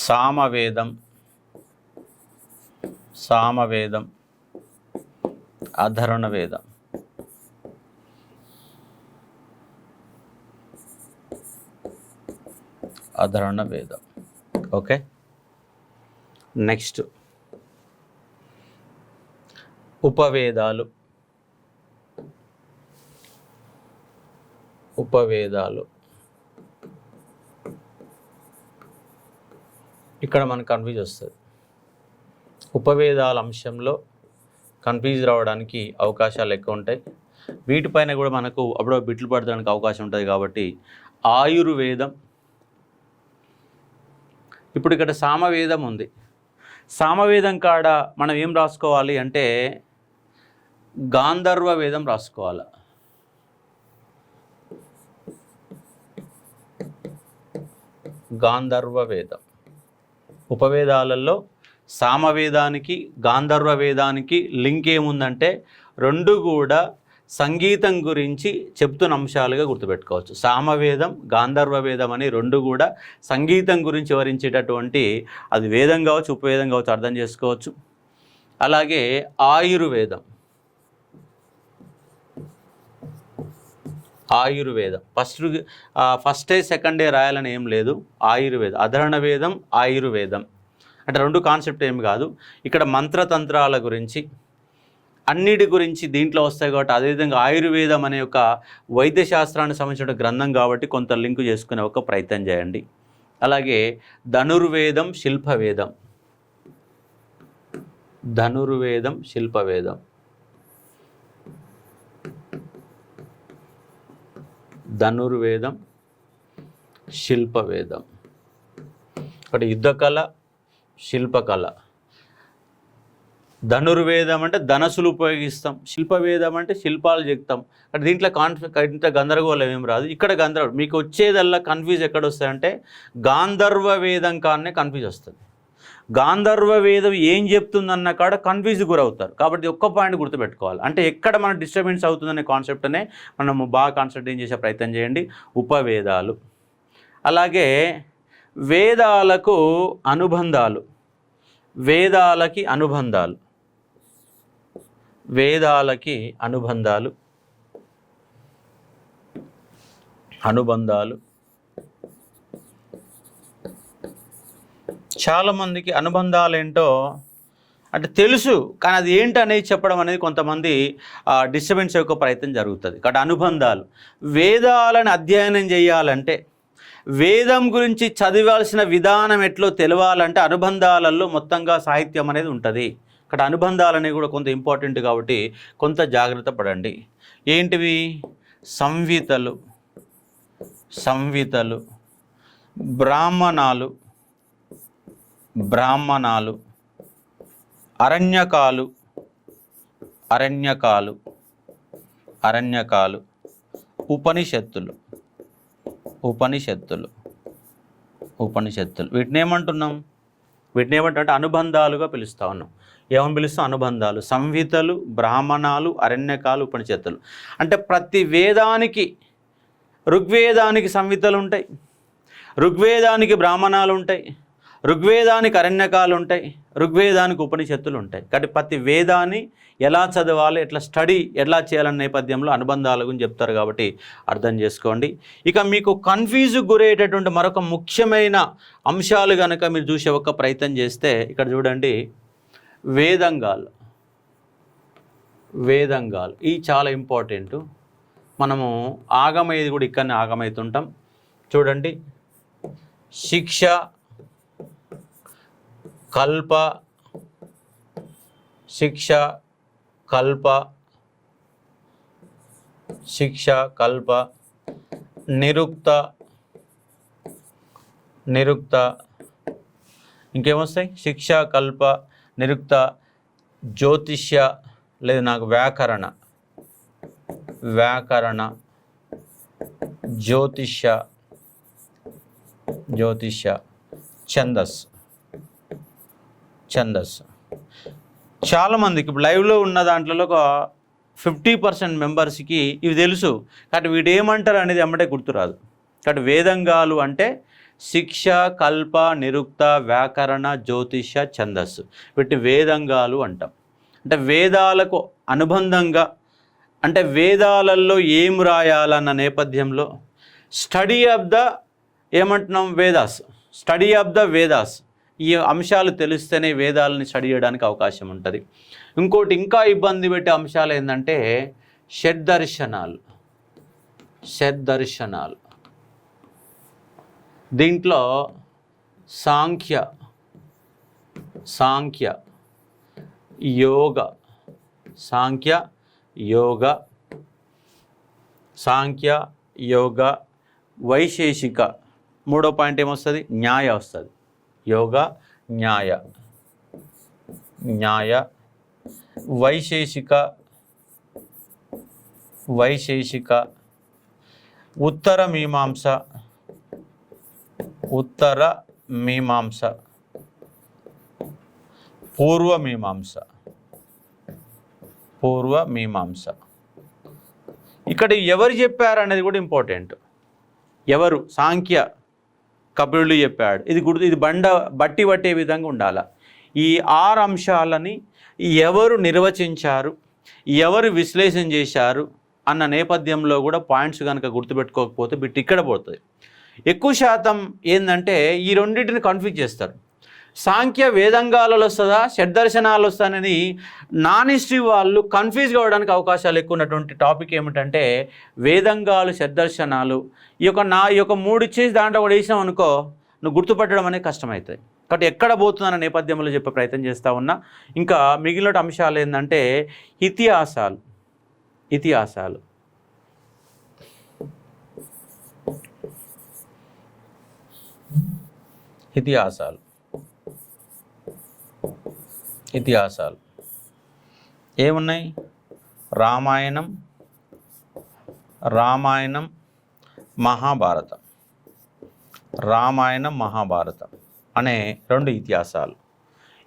సామవేదం, సామవేదం, అధర్వణ వేదం. అధర్వణ వేదం. ఓకే. నెక్స్ట్ ఉపవేదాలు, ఉపవేదాలు. ఇక్కడ మనకు కన్ఫ్యూజ్ వస్తుంది. ఉపవేదాల అంశంలో కన్ఫ్యూజ్ రావడానికి అవకాశాలు ఎక్కువ ఉంటాయి. వీటిపైన కూడా మనకు అప్పుడు బిట్లు పడడానికి అవకాశం ఉంటుంది. కాబట్టి ఆయుర్వేదం. ఇప్పుడు ఇక్కడ సామవేదం ఉంది. సామవేదం కాడ మనం ఏం రాసుకోవాలి అంటే గాంధర్వ వేదం రాసుకోవాలి. గాంధర్వ వేదం. ఉపవేదాలలో సామవేదానికి గాంధర్వ వేదానికి లింక్ ఏముందంటే రెండు కూడా సంగీతం గురించి చెప్తున్న అంశాలుగా గుర్తుపెట్టుకోవచ్చు. సామవేదం, గాంధర్వ వేదం అని రెండు కూడా సంగీతం గురించి వివరించేటటువంటి, అది వేదం కావచ్చు, ఉపవేదం కావచ్చు, అర్థం చేసుకోవచ్చు. అలాగే ఆయుర్వేదం, ఆయుర్వేదం ఫస్ట్ డే సెకండ్ డే రాయాలని ఏం లేదు. ఆయుర్వేదం, అధర్వణ వేదం, ఆయుర్వేదం అంటే రెండు కాన్సెప్ట్ ఏమి కాదు. ఇక్కడ మంత్రతంత్రాల గురించి అన్నిటి గురించి దీంట్లో వస్తాయి కాబట్టి, అదేవిధంగా ఆయుర్వేదం అనే ఒక వైద్యశాస్త్రానికి సంబంధించిన గ్రంథం కాబట్టి కొంత లింకు చేసుకునే ఒక ప్రయత్నం చేయండి. అలాగే ధనుర్వేదం, శిల్పవేదం, ధనుర్వేదం, శిల్పవేదం, ధనుర్వేదం, శిల్పవేదం. ఒకటి యుద్ధకళ, శిల్పకళ. ధనుర్వేదం అంటే ధనస్సులు ఉపయోగిస్తాం, శిల్పవేదం అంటే శిల్పాలు చెప్తాం. అంటే దీంట్లో ఇంత గందరగోళం ఏం రాదు. ఇక్కడ గందరగోళం మీకు వచ్చేదల్లా కన్ఫ్యూజ్ ఎక్కడ వస్తాయంటే గాంధర్వ వేదం కాడనే కన్ఫ్యూజ్ వస్తుంది. గాంధర్వ వేదం ఏం చెప్తుందన్న కాడ కన్ఫ్యూజ్ గురవుతారు. కాబట్టి ఒక్క పాయింట్ గుర్తుపెట్టుకోవాలి. అంటే ఎక్కడ మన డిస్టర్బెన్స్ అవుతుందనే కాన్సెప్ట్నే మనము బాగా కాన్సన్ట్రేట్ చేసే ప్రయత్నం చేయండి. ఉపవేదాలు. అలాగే వేదాలకు అనుబంధాలు, వేదాలకి అనుబంధాలు, వేదాలకి అనుబంధాలు, అనుబంధాలు. చాలామందికి అనుబంధాలు ఏంటో అంటే తెలుసు, కానీ అది ఏంటనేది చెప్పడం అనేది కొంతమంది డిస్టర్బెన్స్ యొక్క ప్రయత్నం జరుగుతుంది. కాబట్టి అనుబంధాలు, వేదాలను అధ్యయనం చేయాలంటే, వేదం గురించి చదివాల్సిన విధానం ఎట్లో తెలవాలంటే అనుబంధాలలో మొత్తంగా సాహిత్యం అనేది ఉంటుంది. ఇక్కడ అనుబంధాలు అనేవి కూడా కొంత ఇంపార్టెంట్ కాబట్టి కొంత జాగ్రత్త పడండి. ఏంటివి? సంహితలు, సంహితలు, బ్రాహ్మణాలు, బ్రాహ్మణాలు, అరణ్యకాలు, అరణ్యకాలు, అరణ్యకాలు, ఉపనిషత్తులు, ఉపనిషత్తులు, ఉపనిషత్తులు. వీటిని ఏమంటున్నాం? వీటిని ఏమంటే అనుబంధాలుగా పిలుస్తా ఉన్నాం. ఏమని పిలుస్తాం? అనుబంధాలు. సంహితలు, బ్రాహ్మణాలు, అరణ్యకాలు, ఉపనిషత్తులు. అంటే ప్రతి వేదానికి, ఋగ్వేదానికి సంహితలు ఉంటాయి, ఋగ్వేదానికి బ్రాహ్మణాలు ఉంటాయి, ఋగ్వేదానికి అరణ్యకాలు ఉంటాయి, ఋగ్వేదానికి ఉపనిషత్తులు ఉంటాయి. కాబట్టి ప్రతి వేదాన్ని ఎలా చదవాలి, ఎట్లా స్టడీ ఎలా చేయాలనే నేపథ్యంలో అనుబంధాల గురించి చెప్తారు. కాబట్టి అర్థం చేసుకోండి. ఇక మీకు కన్ఫ్యూజ్ గురయ్యేటటువంటి మరొక ముఖ్యమైన అంశాలు కనుక మీరు చూసే ఒక ప్రయత్నం చేస్తే ఇక్కడ చూడండి, వేదంగాలు. ఇవి చాలా ఇంపార్టెంట్. మనము ఆగమయ్యేది కూడా ఇక్కడనే ఆగమవుతుంటాం. చూడండి, శిక్ష, కల్ప, నిరుక్త, ఇంకేమొస్తాయి? శిక్ష, కల్ప, నిరుక్త, జ్యోతిష్య, లేదు నాకు వ్యాకరణ, జ్యోతిష్య, ఛందస్. చాలామందికి ఇప్పుడు లైవ్లో ఉన్న దాంట్లో ఒక 50% మెంబర్స్కి ఇవి తెలుసు, కాబట్టి వీడు ఏమంటారు అనేది అమ్మటే గుర్తురాదు. కాబట్టి వేదంగాలు అంటే శిక్ష, కల్ప, నిరుక్త, వ్యాకరణ, జ్యోతిష, ఛందస్సు, వీటి వేదంగాలు అంటాం. అంటే వేదాలకు అనుబంధంగా, అంటే వేదాలలో ఏం రాయాలన్న నేపథ్యంలో స్టడీ ఆఫ్ ద ఏమంటున్నాం, స్టడీ ఆఫ్ ద వేదాస్. ఈ అంశాలు తెలిస్తేనే వేదాలని స్టడీ చేయడానికి అవకాశం ఉంటుంది. ఇంకోటి ఇంకా ఇబ్బంది పెట్టే అంశాలు ఏంటంటే షడ్దర్శనాలు. దీంట్లో సాంఖ్య, యోగ, వైశేషిక. మూడో పాయింట్ ఏమొస్తుంది? న్యాయ వస్తుంది. యోగ, న్యాయ, వైశేషిక, ఉత్తర మీమాంస, పూర్వ మీమాంస. ఇక్కడ ఎవరు చెప్పారు అనేది కూడా ఇంపార్టెంట్. ఎవరు? సాంఖ్య కపిలుడు చెప్పాడు. ఇది బట్టి పట్టే విధంగా ఉండాలి. ఈ 6 అంశాలని ఎవరు నిర్వచించారు, ఎవరు విశ్లేషణ చేశారు అన్న నేపథ్యంలో కూడా పాయింట్స్ కనుక గుర్తుపెట్టుకోకపోతే బిట్ ఇక్కడ పోతుంది. ఎక్కువ శాతం ఏంటంటే ఈ రెండింటిని కన్ఫ్యూజ్ చేస్తారు. సాంఖ్య వేదంగాలలో వస్తుందా, షడ్దర్శనాలు వస్తానని నాన్ హిస్టరీ వాళ్ళు కన్ఫ్యూజ్ కావడానికి అవకాశాలు ఎక్కువ ఉన్నటువంటి టాపిక్ ఏమిటంటే వేదంగాలు, షడ్దర్శనాలు. ఈ యొక్క 3 ఇచ్చేసి దాంట్లో కూడా వేసినాం అనుకో, నువ్వు గుర్తుపట్టడం అనేది కష్టమవుతుంది. కాబట్టి ఎక్కడ పోతుందన్న నేపథ్యంలో చెప్పే ప్రయత్నం చేస్తూ ఉన్నా. ఇంకా మిగిలిన అంశాలు ఏంటంటే ఇతిహాసాలు. ఏమున్నాయి? రామాయణం, మహాభారతం అనే 2 ఇతిహాసాలు.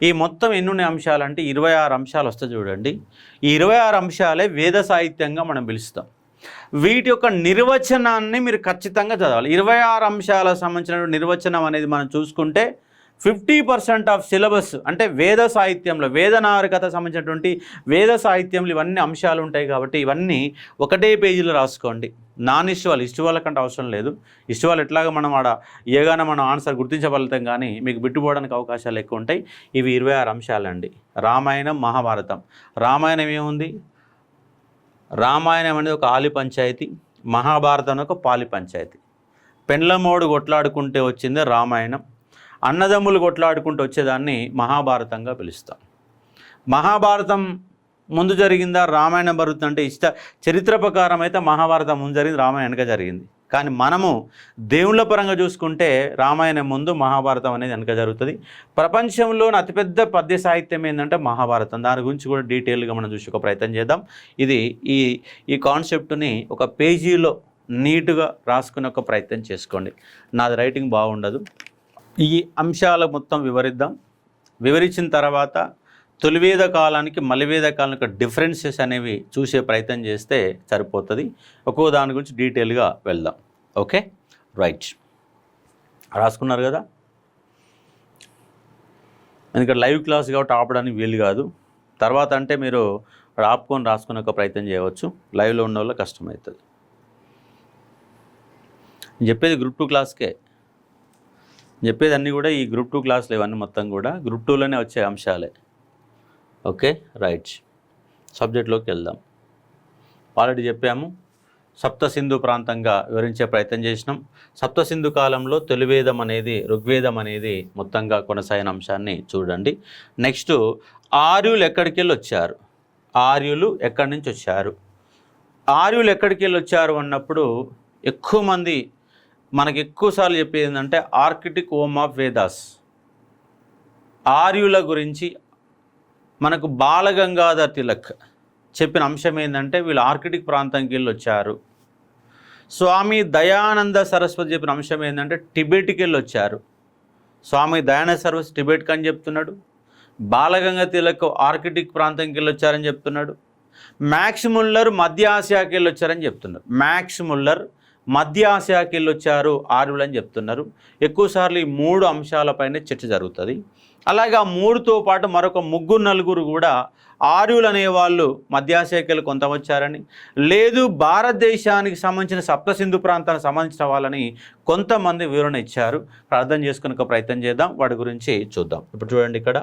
ఈ మొత్తం ఎన్ని అంశాలంటే 26 అంశాలు వస్తాయి చూడండి. ఈ 26 అంశాలే వేద సాహిత్యంగా మనం పిలుస్తాం. వీటి యొక్క నిర్వచనాన్ని మీరు ఖచ్చితంగా చదవాలి. 26 అంశాలకు సంబంధించిన నిర్వచనం అనేది మనం చూసుకుంటే 50% ఆఫ్ సిలబస్ అంటే వేద సాహిత్యంలో, వేద నాగరికత సంబంధించినటువంటి వేద సాహిత్యంలో ఇవన్నీ అంశాలు ఉంటాయి. కాబట్టి ఇవన్నీ ఒకటే పేజీలో రాసుకోండి. నాన్ హిస్టరీ వాళ్ళకంటే అవసరం లేదు. హిస్టరీ వాళ్ళు ఎట్లాగా మనం ఏగానే మనం ఆన్సర్ గుర్తించగలుగుతాం, కానీ మీకు బిట్టుపోవడానికి అవకాశాలు ఎక్కువ ఉంటాయి. ఇవి 26 అంశాలండి. రామాయణం, మహాభారతం. రామాయణం ఏముంది? రామాయణం అనేది ఒక ఆలి పంచాయతీ, మహాభారతం ఒక పాలి పంచాయతీ. పెండ్లమోడు కొట్లాడుకుంటే వచ్చిందే రామాయణం, అన్నదమ్ములు కొట్లాడుకుంటూ వచ్చేదాన్ని మహాభారతంగా పిలుస్తాం. మహాభారతం ముందు జరిగిందా, రామాయణం జరుగుతుందంటే చరిత్ర ప్రకారం అయితే మహాభారతం ముందు జరిగింది, రామాయణం వెనక జరిగింది. కానీ మనము దేవుళ్ళ పరంగా చూసుకుంటే రామాయణం ముందు, మహాభారతం అనేది వెనక జరుగుతుంది. ప్రపంచంలోని అతిపెద్ద పద్య సాహిత్యం ఏంటంటే మహాభారతం. దాని గురించి కూడా డీటెయిల్గా మనం చూసి ఒక ప్రయత్నం చేద్దాం. ఇది ఈ కాన్సెప్ట్ని ఒక పేజీలో నీట్గా రాసుకునే ఒక ప్రయత్నం చేసుకోండి. నాది రైటింగ్ బాగుండదు. ఈ అంశాల మొత్తం వివరించిన తర్వాత తొలివేద కాలానికి మలివేద కాలానికి డిఫరెన్సెస్ అనేవి చూసే ప్రయత్నం చేస్తే సరిపోతుంది. ఒక్కో దాని గురించి డీటెయిల్గా వెళ్దాం. Okay, right. రాసుకున్నారు కదా? ఎందుకంటే లైవ్ క్లాస్ కాబట్టి ఆపడానికి వీలు కాదు. తర్వాత అంటే మీరు ఆపుకొని రాసుకునే ఒక ప్రయత్నం చేయవచ్చు. లైవ్లో ఉన్న వాళ్ళ కష్టమవుతుంది. నేను చెప్పేది గ్రూప్ 2 క్లాస్కే, చెప్పేది అన్నీ కూడా ఈ గ్రూప్ 2 క్లాసులు ఇవన్నీ మొత్తం కూడా గ్రూప్ 2లోనే వచ్చే అంశాలే. Okay, right. సబ్జెక్ట్లోకి వెళ్దాం. ఆల్రెడీ చెప్పాము, సప్త సింధు ప్రాంతంగా వివరించే ప్రయత్నం చేసినాం. సప్త సింధు కాలంలో తొలివేదం అనేది, ఋగ్వేదం అనేది మొత్తంగా కొనసాగిన అంశాన్ని చూడండి. నెక్స్ట్, ఆర్యులు ఎక్కడికి వెళ్ళి వచ్చారు, ఆర్యులు ఎక్కడి నుంచి వచ్చారు, ఆర్యులు ఎక్కడికి వెళ్ళి వచ్చారు అన్నప్పుడు ఎక్కువ మంది మనకి ఎక్కువసార్లు చెప్పేది ఏంటంటే ఆర్కిటిక్ హోమ్ ఆఫ్ వేదాస్. ఆర్యుల గురించి మనకు బాలగంగాధర్ తిలక్ చెప్పిన అంశం ఏంటంటే వీళ్ళు ఆర్కిటిక్ ప్రాంతంకి వెళ్ళి వచ్చారు. స్వామి దయానంద సరస్వతి చెప్పిన అంశం ఏంటంటే టిబెట్కి వెళ్ళి వచ్చారు. స్వామి దయానంద సరస్వతి టిబెట్కి అని చెప్తున్నాడు. బాలగంగాధర్ తిలక్ ఆర్కిటిక్ ప్రాంతంకి వెళ్ళి వచ్చారని చెప్తున్నాడు. మ్యాక్స్ ముల్లర్ మధ్య ఆసియాకి వెళ్ళి వచ్చారని చెప్తున్నారు. మ్యాక్స్ ముల్లర్ మధ్య ఆసియాకి వెళ్ళి వచ్చారు ఆర్యులు అని చెప్తున్నారు. ఎక్కువసార్లు ఈ 3 అంశాలపైనే చర్చ జరుగుతుంది. అలాగే ఆ 3తో పాటు మరొక 3-4 కూడా ఆర్యులు అనేవాళ్ళు మధ్య ఆసియాకి వెళ్ళి కొంత వచ్చారని, లేదు భారతదేశానికి సంబంధించిన సప్త సింధు ప్రాంతానికి సంబంధించిన వాళ్ళని కొంతమంది వివరణ ఇచ్చారు. అర్థం చేసుకునే ఒక ప్రయత్నం చేద్దాం, వాటి గురించి చూద్దాం. ఇప్పుడు చూడండి, ఇక్కడ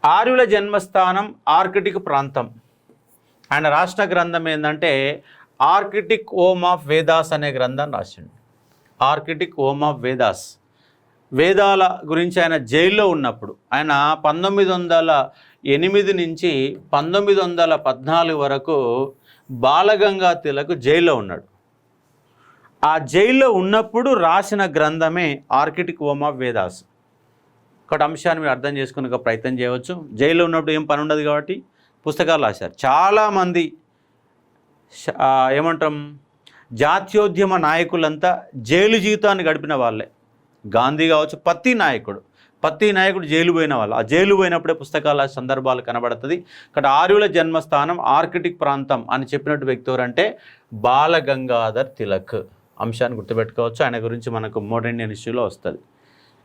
ఆర్యుల జన్మస్థానం ఆర్కిటిక్ ప్రాంతం. ఆయన రాష్ట్ర గ్రంథం ఏంటంటే ఆర్కిటిక్ హోమ్ ఆఫ్ వేదాస్ అనే గ్రంథాన్ని రాసిండు. Arctic home of Vedas. వేదాల గురించి ఆయన జైల్లో ఉన్నప్పుడు, ఆయన 1908 నుంచి 1914 వరకు బాలగంగాధర్ తిలక్ జైల్లో ఉన్నాడు. ఆ జైల్లో ఉన్నప్పుడు రాసిన గ్రంథమే ఆర్కిటిక్ హోమ్ ఆఫ్ వేదాస్. ఒకటి అంశాన్ని మీరు అర్థం చేసుకునే ఒక ప్రయత్నం చేయవచ్చు. జైల్లో ఉన్నప్పుడు ఏం పని ఉండదు కాబట్టి పుస్తకాలు రాశారు. చాలామంది ఏమంటాం, జాతీయోద్యమ నాయకులంతా జైలు జీవితాన్ని గడిపిన వాళ్ళే. గాంధీ కావచ్చు, ప్రతి నాయకుడు జైలు పోయిన వాళ్ళు. ఆ జైలు పోయినప్పుడే పుస్తకాల సందర్భాలు కనబడుతుంది. ఇక్కడ ఆర్యుల జన్మస్థానం ఆర్కిటిక్ ప్రాంతం అని చెప్పినట్టు వ్యక్తి ఎవరంటే బాలగంగాధర్ తిలక్. అంశాన్ని గుర్తుపెట్టుకోవచ్చు. ఆయన గురించి మనకు మోడర్న్ ఇండియన్ హిస్టరీలో వస్తుంది.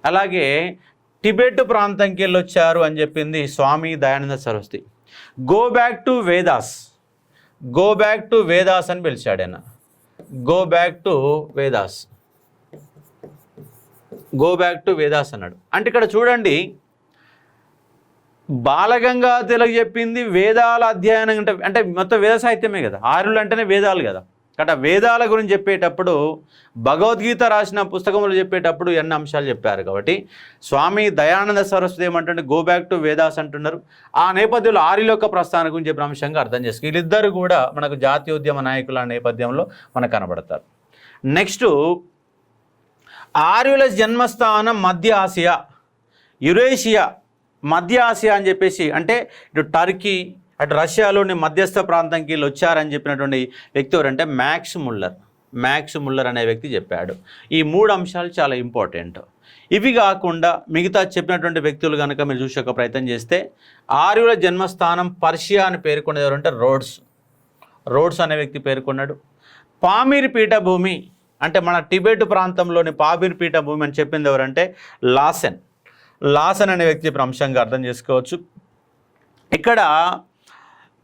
అలాగే టిబెట్ ప్రాంతంకి వెళ్ళి వచ్చారు అని చెప్పింది Swami Dayananda Saraswati. Go back to Vedas, go back to Vedas అని పిలిచాడు ఆయన. Go back to Vedas, go back to Vedas అన్నాడు. అంటే ఇక్కడ చూడండి, బాలగంగాధర్ తిలక్ చెప్పింది వేదాల అధ్యయనం అంటే మొత్తం వేద సాహిత్యమే కదా. ఆర్యులు అంటేనే వేదాలు కదా. కాబట్టి వేదాల గురించి చెప్పేటప్పుడు, భగవద్గీత రాసిన పుస్తకంలో చెప్పేటప్పుడు ఎన్ని అంశాలు చెప్పారు. కాబట్టి స్వామి దయానంద సరస్వతి ఏమంటుంటే గో బ్యాక్ టు వేదాస్ అంటున్నారు. ఆ నేపథ్యంలో ఆర్యుల యొక్క ప్రస్థానం గురించి చెప్పిన అంశంగా అర్థం చేసుకో. వీళ్ళిద్దరు కూడా మనకు జాతీయోద్యమ నాయకుల నేపథ్యంలో మనకు కనబడతారు. నెక్స్ట్, ఆర్యుల జన్మస్థానం మధ్య ఆసియా, యురేషియా, మధ్య ఆసియా అని చెప్పేసి, అంటే ఇటు టర్కీ అటు రష్యాలోని మధ్యస్థ ప్రాంతంకి వీళ్ళు వచ్చారని చెప్పినటువంటి వ్యక్తి ఎవరంటే మ్యాక్స్ ముల్లర్ అనే వ్యక్తి చెప్పాడు. ఈ 3 అంశాలు చాలా ఇంపార్టెంట్. ఇవి కాకుండా మిగతా చెప్పినటువంటి వ్యక్తులు కనుక మీరు చూసే ఒక ప్రయత్నం చేస్తే, ఆర్యుల జన్మస్థానం పర్షియా అని పేర్కొనేది ఎవరంటే రోడ్స్ అనే వ్యక్తి పేర్కొన్నాడు. పామీర్ పీఠభూమి అంటే మన టిబెట్ ప్రాంతంలోని పామీర్ పీఠభూమి అని చెప్పింది ఎవరంటే లాసెన్ అనే వ్యక్తి చెప్పిన అంశంగా అర్థం చేసుకోవచ్చు. ఇక్కడ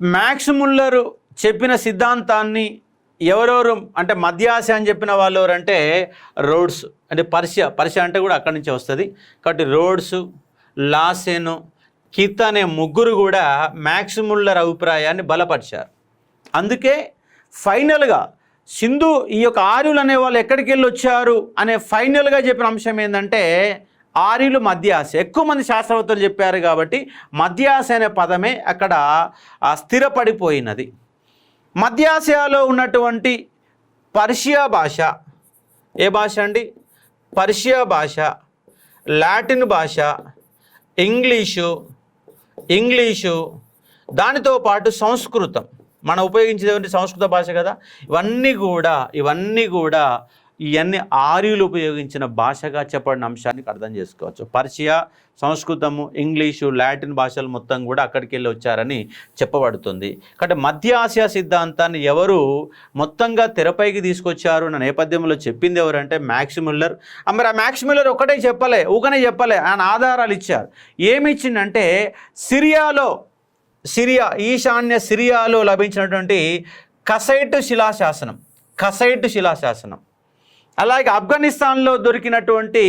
మ్యాక్స్ ముల్లర్ చెప్పిన సిద్ధాంతాన్ని ఎవరెవరు అంటే మధ్య ఆసియా అని చెప్పిన వాళ్ళు ఎవరంటే రోడ్స్, అంటే పర్షియా అంటే కూడా అక్కడి నుంచే వస్తుంది. కాబట్టి రోడ్స్, లాసెన్, కిత్ అనే 3 కూడా మ్యాక్స్ ముల్లర్ అభిప్రాయాన్ని బలపరిచారు. అందుకే ఫైనల్గా సింధు ఈ యొక్క ఆర్యులు అనే వాళ్ళు ఎక్కడికి వెళ్ళి వచ్చారు అనే ఫైనల్గా చెప్పిన అంశం ఏంటంటే ఆర్యులు మధ్య ఆసియా. ఎక్కువ మంది శాస్త్రవేత్తలు చెప్పారు కాబట్టి మధ్య ఆసియా అనే పదమే అక్కడ స్థిరపడిపోయినది. మధ్య ఆసియాలో ఉన్నటువంటి పర్షియా భాష, ఏ భాష అండి? పర్షియా భాష, లాటిన్ భాష, ఇంగ్లీషు, దానితో పాటు సంస్కృతం, మనం ఉపయోగించేటువంటి సంస్కృత భాష కదా. ఇవన్నీ కూడా ఇవన్నీ ఆర్యులు ఉపయోగించిన భాషగా చెప్పబడిన అంశానికి అర్థం చేసుకోవచ్చు. పర్షియా, సంస్కృతము, ఇంగ్లీషు, లాటిన్ భాషలు మొత్తం కూడా అక్కడికి వెళ్ళి వచ్చారని చెప్పబడుతుంది. కాబట్టి మధ్య ఆసియా సిద్ధాంతాన్ని ఎవరు మొత్తంగా తెరపైకి తీసుకొచ్చారు అన్న నేపథ్యంలో చెప్పింది ఎవరంటే మ్యాక్స్ ముల్లర్. మరి ఆ మ్యాక్స్ ముల్లర్ ఒకటే చెప్పలే, ఊకనే చెప్పలే, ఆయన ఆధారాలు ఇచ్చారు. ఏమి ఇచ్చిందంటే సిరియా ఈశాన్య సిరియాలో లభించినటువంటి కసైట్ శిలాశాసనం, అలాగే ఆఫ్ఘనిస్తాన్లో దొరికినటువంటి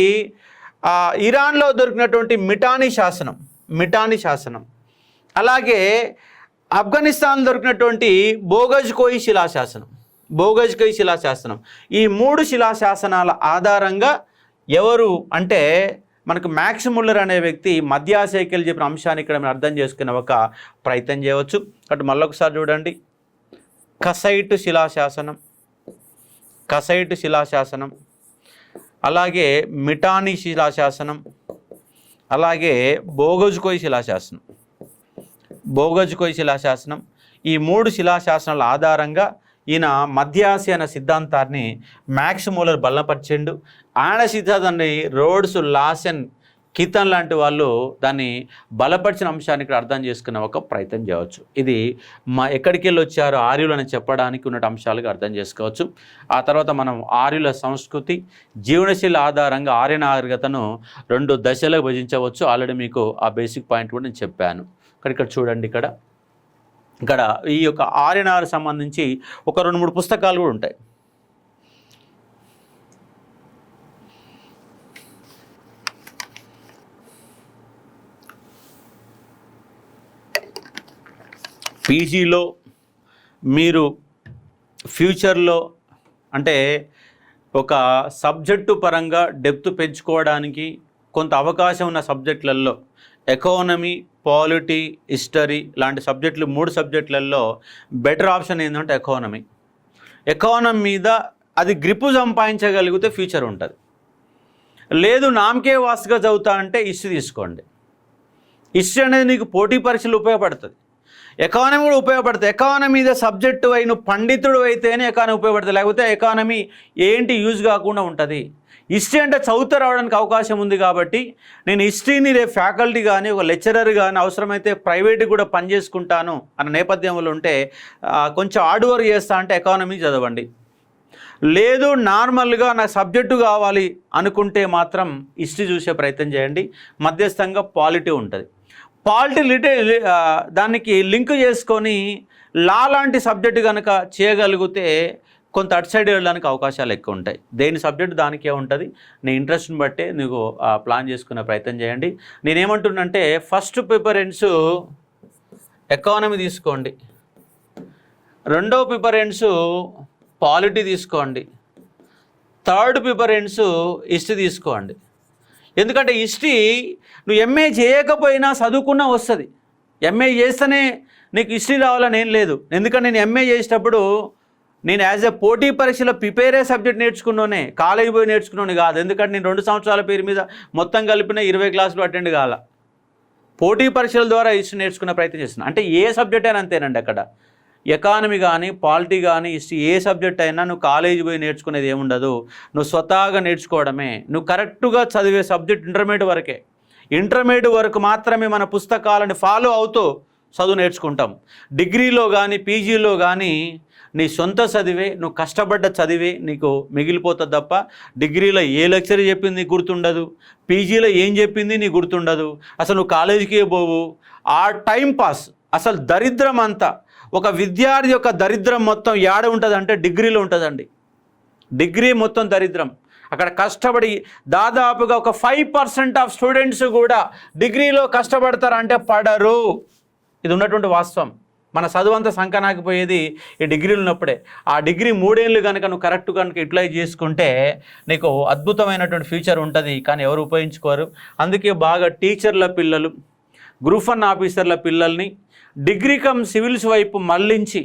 ఇరాన్లో దొరికినటువంటి మిటానీ శాసనం, అలాగే ఆఫ్ఘనిస్తాన్లో దొరికినటువంటి బోగజ్కోయి శిలాశాసనం. ఈ 3 శిలాశాసనాల ఆధారంగా ఎవరు అంటే మనకు మ్యాక్స్ ముల్లర్ అనే వ్యక్తి మధ్య ఆసియాకి వెళ్ళి చెప్పిన అంశాన్ని ఇక్కడ మనం అర్థం చేసుకునే ఒక ప్రయత్నం చేయవచ్చు. కాబట్టి మళ్ళొకసారి చూడండి, కసైట్ శిలాశాసనం, అలాగే మిటానీ శిలాశాసనం, అలాగే బోగజ్కోయి శిలాశాసనం. ఈ 3 శిలాశాసనాల ఆధారంగా ఈయన మధ్య ఆసియా అనే సిద్ధాంతాన్ని మ్యాక్స్ ముల్లర్ బలపరిచిండు. ఆయన సిద్ధాంతాన్ని రోడ్స్, లాసెన్, కీతన్ లాంటి వాళ్ళు దాన్ని బలపరిచిన అంశాన్ని ఇక్కడ అర్థం చేసుకునే ఒక ప్రయత్నం చేయవచ్చు. ఇది ఎక్కడికి వెళ్ళి వచ్చారో ఆర్యులు అని చెప్పడానికి ఉన్న అంశాలుగా అర్థం చేసుకోవచ్చు. ఆ తర్వాత మనం ఆర్యుల సంస్కృతి, జీవనశైలి ఆధారంగా ఆర్య నాగరికతను 2 దశలకు విభజించవచ్చు. ఆల్రెడీ మీకు ఆ బేసిక్ పాయింట్ కూడా నేను చెప్పాను. ఇక్కడ చూడండి, ఇక్కడ ఈ యొక్క ఆర్యనాగరికి సంబంధించి ఒక 2-3 పుస్తకాలు కూడా ఉంటాయి. పీజీలో మీరు ఫ్యూచర్లో అంటే ఒక సబ్జెక్టు పరంగా డెప్త్ పెంచుకోవడానికి కొంత అవకాశం ఉన్న సబ్జెక్టులలో ఎకానమీ, పాలిటీ, హిస్టరీ లాంటి సబ్జెక్టులు 3 సబ్జెక్టులలో బెటర్ ఆప్షన్ ఏంటంటే ఎకానమీ మీద అది గ్రిప్పు సంపాదించగలిగితే ఫ్యూచర్ ఉంటుంది. లేదు నామకే వాస్తుగా చదువుతా అంటే హిస్టరీ తీసుకోండి. హిస్టరీ అనేది నీకు పోటీ పరీక్షలు ఉపయోగపడుతుంది, ఎకానమీ కూడా ఉపయోగపడుతుంది. ఎకానమీ మీద సబ్జెక్టు అయిన పండితుడు అయితేనే ఎకానమీ ఉపయోగపడుతుంది, లేకపోతే ఎకానమీ ఏంటి యూజ్ కాకుండా ఉంటుంది. హిస్టరీ అంటే చదువుతూ రావడానికి అవకాశం ఉంది. కాబట్టి నేను హిస్టరీని రేపు ఫ్యాకల్టీ కానీ ఒక లెక్చరర్ కానీ అవసరమైతే ప్రైవేట్గా కూడా పనిచేసుకుంటాను అన్న నేపథ్యంలో ఉంటే కొంచెం హార్డ్ వర్క్ చేస్తా అంటే ఎకానమీ చదవండి. లేదు నార్మల్గా నాకు సబ్జెక్టు కావాలి అనుకుంటే మాత్రం హిస్టరీ చూసే ప్రయత్నం చేయండి. మధ్యస్థంగా పాలిటీ ఉంటుంది. పాలిటీ దానికి లింక్ చేసుకొని లా లాంటి సబ్జెక్టు కనుక చేయగలిగితే కొంత అటు సైడ్ వెళ్ళడానికి అవకాశాలు ఎక్కువ ఉంటాయి. దేని సబ్జెక్టు దానికే ఉంటుంది. నీ ఇంట్రెస్ట్ని బట్టే నీకు ప్లాన్ చేసుకునే ప్రయత్నం చేయండి. నేనేమంటున్నంటే ఫస్ట్ ప్రిఫరెన్స్ ఎకానమీ తీసుకోండి, రెండో ప్రిఫరెన్స్ పాలిటీ తీసుకోండి, థర్డ్ ప్రిఫరెన్స్ హిస్టరీ తీసుకోండి. ఎందుకంటే హిస్టరీ నువ్వు ఎంఏ చేయకపోయినా చదువుకున్నా వస్తుంది. ఎంఏ చేస్తేనే నీకు హిస్టరీ రావాలని ఏం లేదు. ఎందుకంటే నేను ఎంఏ చేసేటప్పుడు నేను యాజ్ ఎ పోటీ పరీక్షలో ప్రిపేర్ అయ్యే సబ్జెక్ట్ నేర్చుకున్నానే, కాలేజీ పోయి నేర్చుకున్నాను కాదు. ఎందుకంటే నేను 2 సంవత్సరాల పేరు మీద మొత్తం కలిపిన 20 క్లాసులు అటెండ్ కాల. పోటీ పరీక్షల ద్వారా హిస్టరీ నేర్చుకునే ప్రయత్నం చేస్తున్నాను. అంటే ఏ సబ్జెక్ట్ అయినా అంతేనండి. అక్కడ ఎకానమీ కానీ పాలిటీ కానీ హిస్టరీ ఏ సబ్జెక్ట్ అయినా నువ్వు కాలేజీ పోయి నేర్చుకునేది ఏముండదు. నువ్వు స్వతహాగా నేర్చుకోవడమే. నువ్వు కరెక్ట్గా చదివే సబ్జెక్ట్ ఇంటర్మీడియట్ వరకే. ఇంటర్మీడియట్ వరకు మాత్రమే మన పుస్తకాలను ఫాలో అవుతూ చదువు నేర్చుకుంటాం. డిగ్రీలో కానీ పీజీలో కానీ నీ సొంత చదివే, నువ్వు కష్టపడ్డ చదివే నీకు మిగిలిపోతుంది తప్ప డిగ్రీలో ఏ లెక్చర్ చెప్పింది నీకు గుర్తుండదు, పీజీలో ఏం చెప్పింది నీకు గుర్తుండదు, అసలు నువ్వు కాలేజీకే పోవు. ఆ టైం పాస్ అసలు దరిద్రం అంతా, ఒక విద్యార్థి యొక్క దరిద్రం మొత్తం ఏడ ఉంటుంది అంటే డిగ్రీలో ఉంటుందండి. డిగ్రీ మొత్తం దరిద్రం. అక్కడ కష్టపడి దాదాపుగా ఒక 5% ఆఫ్ స్టూడెంట్స్ కూడా డిగ్రీలో కష్టపడతారంటే పడరు. ఇది ఉన్నటువంటి వాస్తవం. మన చదువంతా సంకనాకిపోయేది ఈ డిగ్రీలు ఉన్నప్పుడే. ఆ డిగ్రీ 3 ఏళ్ళు కనుక నువ్వు కరెక్ట్ కనుక యూటిలైజ్ చేసుకుంటే నీకు అద్భుతమైనటువంటి ఫ్యూచర్ ఉంటుంది. కానీ ఎవరు ఉపయోగించుకోరు. అందుకే బాగా టీచర్ల పిల్లలు, గ్రూప్ 1 ఆఫీసర్ల పిల్లల్ని డిగ్రీ కమ్ సివిల్స్ వైపు మళ్ళించి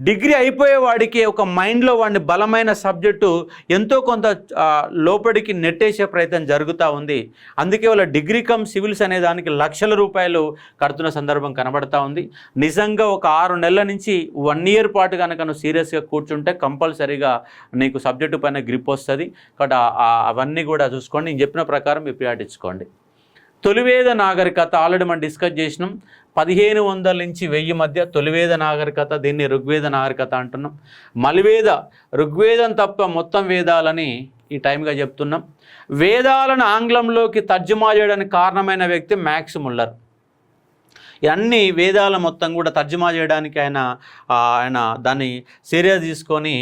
డిగ్రీ అయిపోయే వాడికి ఒక మైండ్లో వాడిని బలమైన సబ్జెక్టు ఎంతో కొంత లోపలికి నెట్టేసే ప్రయత్నం జరుగుతూ ఉంది. అందుకే వాళ్ళ డిగ్రీ కమ్ సివిల్స్ అనే దానికి లక్షల రూపాయలు కడుతున్న సందర్భం కనబడతా ఉంది. నిజంగా ఒక 6 నెలల నుంచి 1 ఇయర్ పాటు కనుక నువ్వు సీరియస్గా కూర్చుంటే కంపల్సరీగా నీకు సబ్జెక్టు పైన గ్రిప్ వస్తుంది. కాబట్టి అవన్నీ కూడా చూసుకోండి. నేను చెప్పిన ప్రకారం మీరు ప్రియారిటీ ఇచ్చుకోండి. తొలివేద నాగరికత ఆల్రెడీ మనం డిస్కస్ చేసినాం. 1500 నుంచి 1000 మధ్య తొలివేద నాగరికత, దీన్ని ఋగ్వేద నాగరికత అంటున్నాం. మలివేద, ఋగ్వేదం తప్ప మొత్తం వేదాలని ఈ టైంగా చెప్తున్నాం. వేదాలను ఆంగ్లంలోకి తర్జుమా చేయడానికి కారణమైన వ్యక్తి మ్యాక్స్ ముల్లర్. అన్ని వేదాల మొత్తం కూడా తర్జుమా చేయడానికి ఆయన దాన్ని సీరియస్ తీసుకొని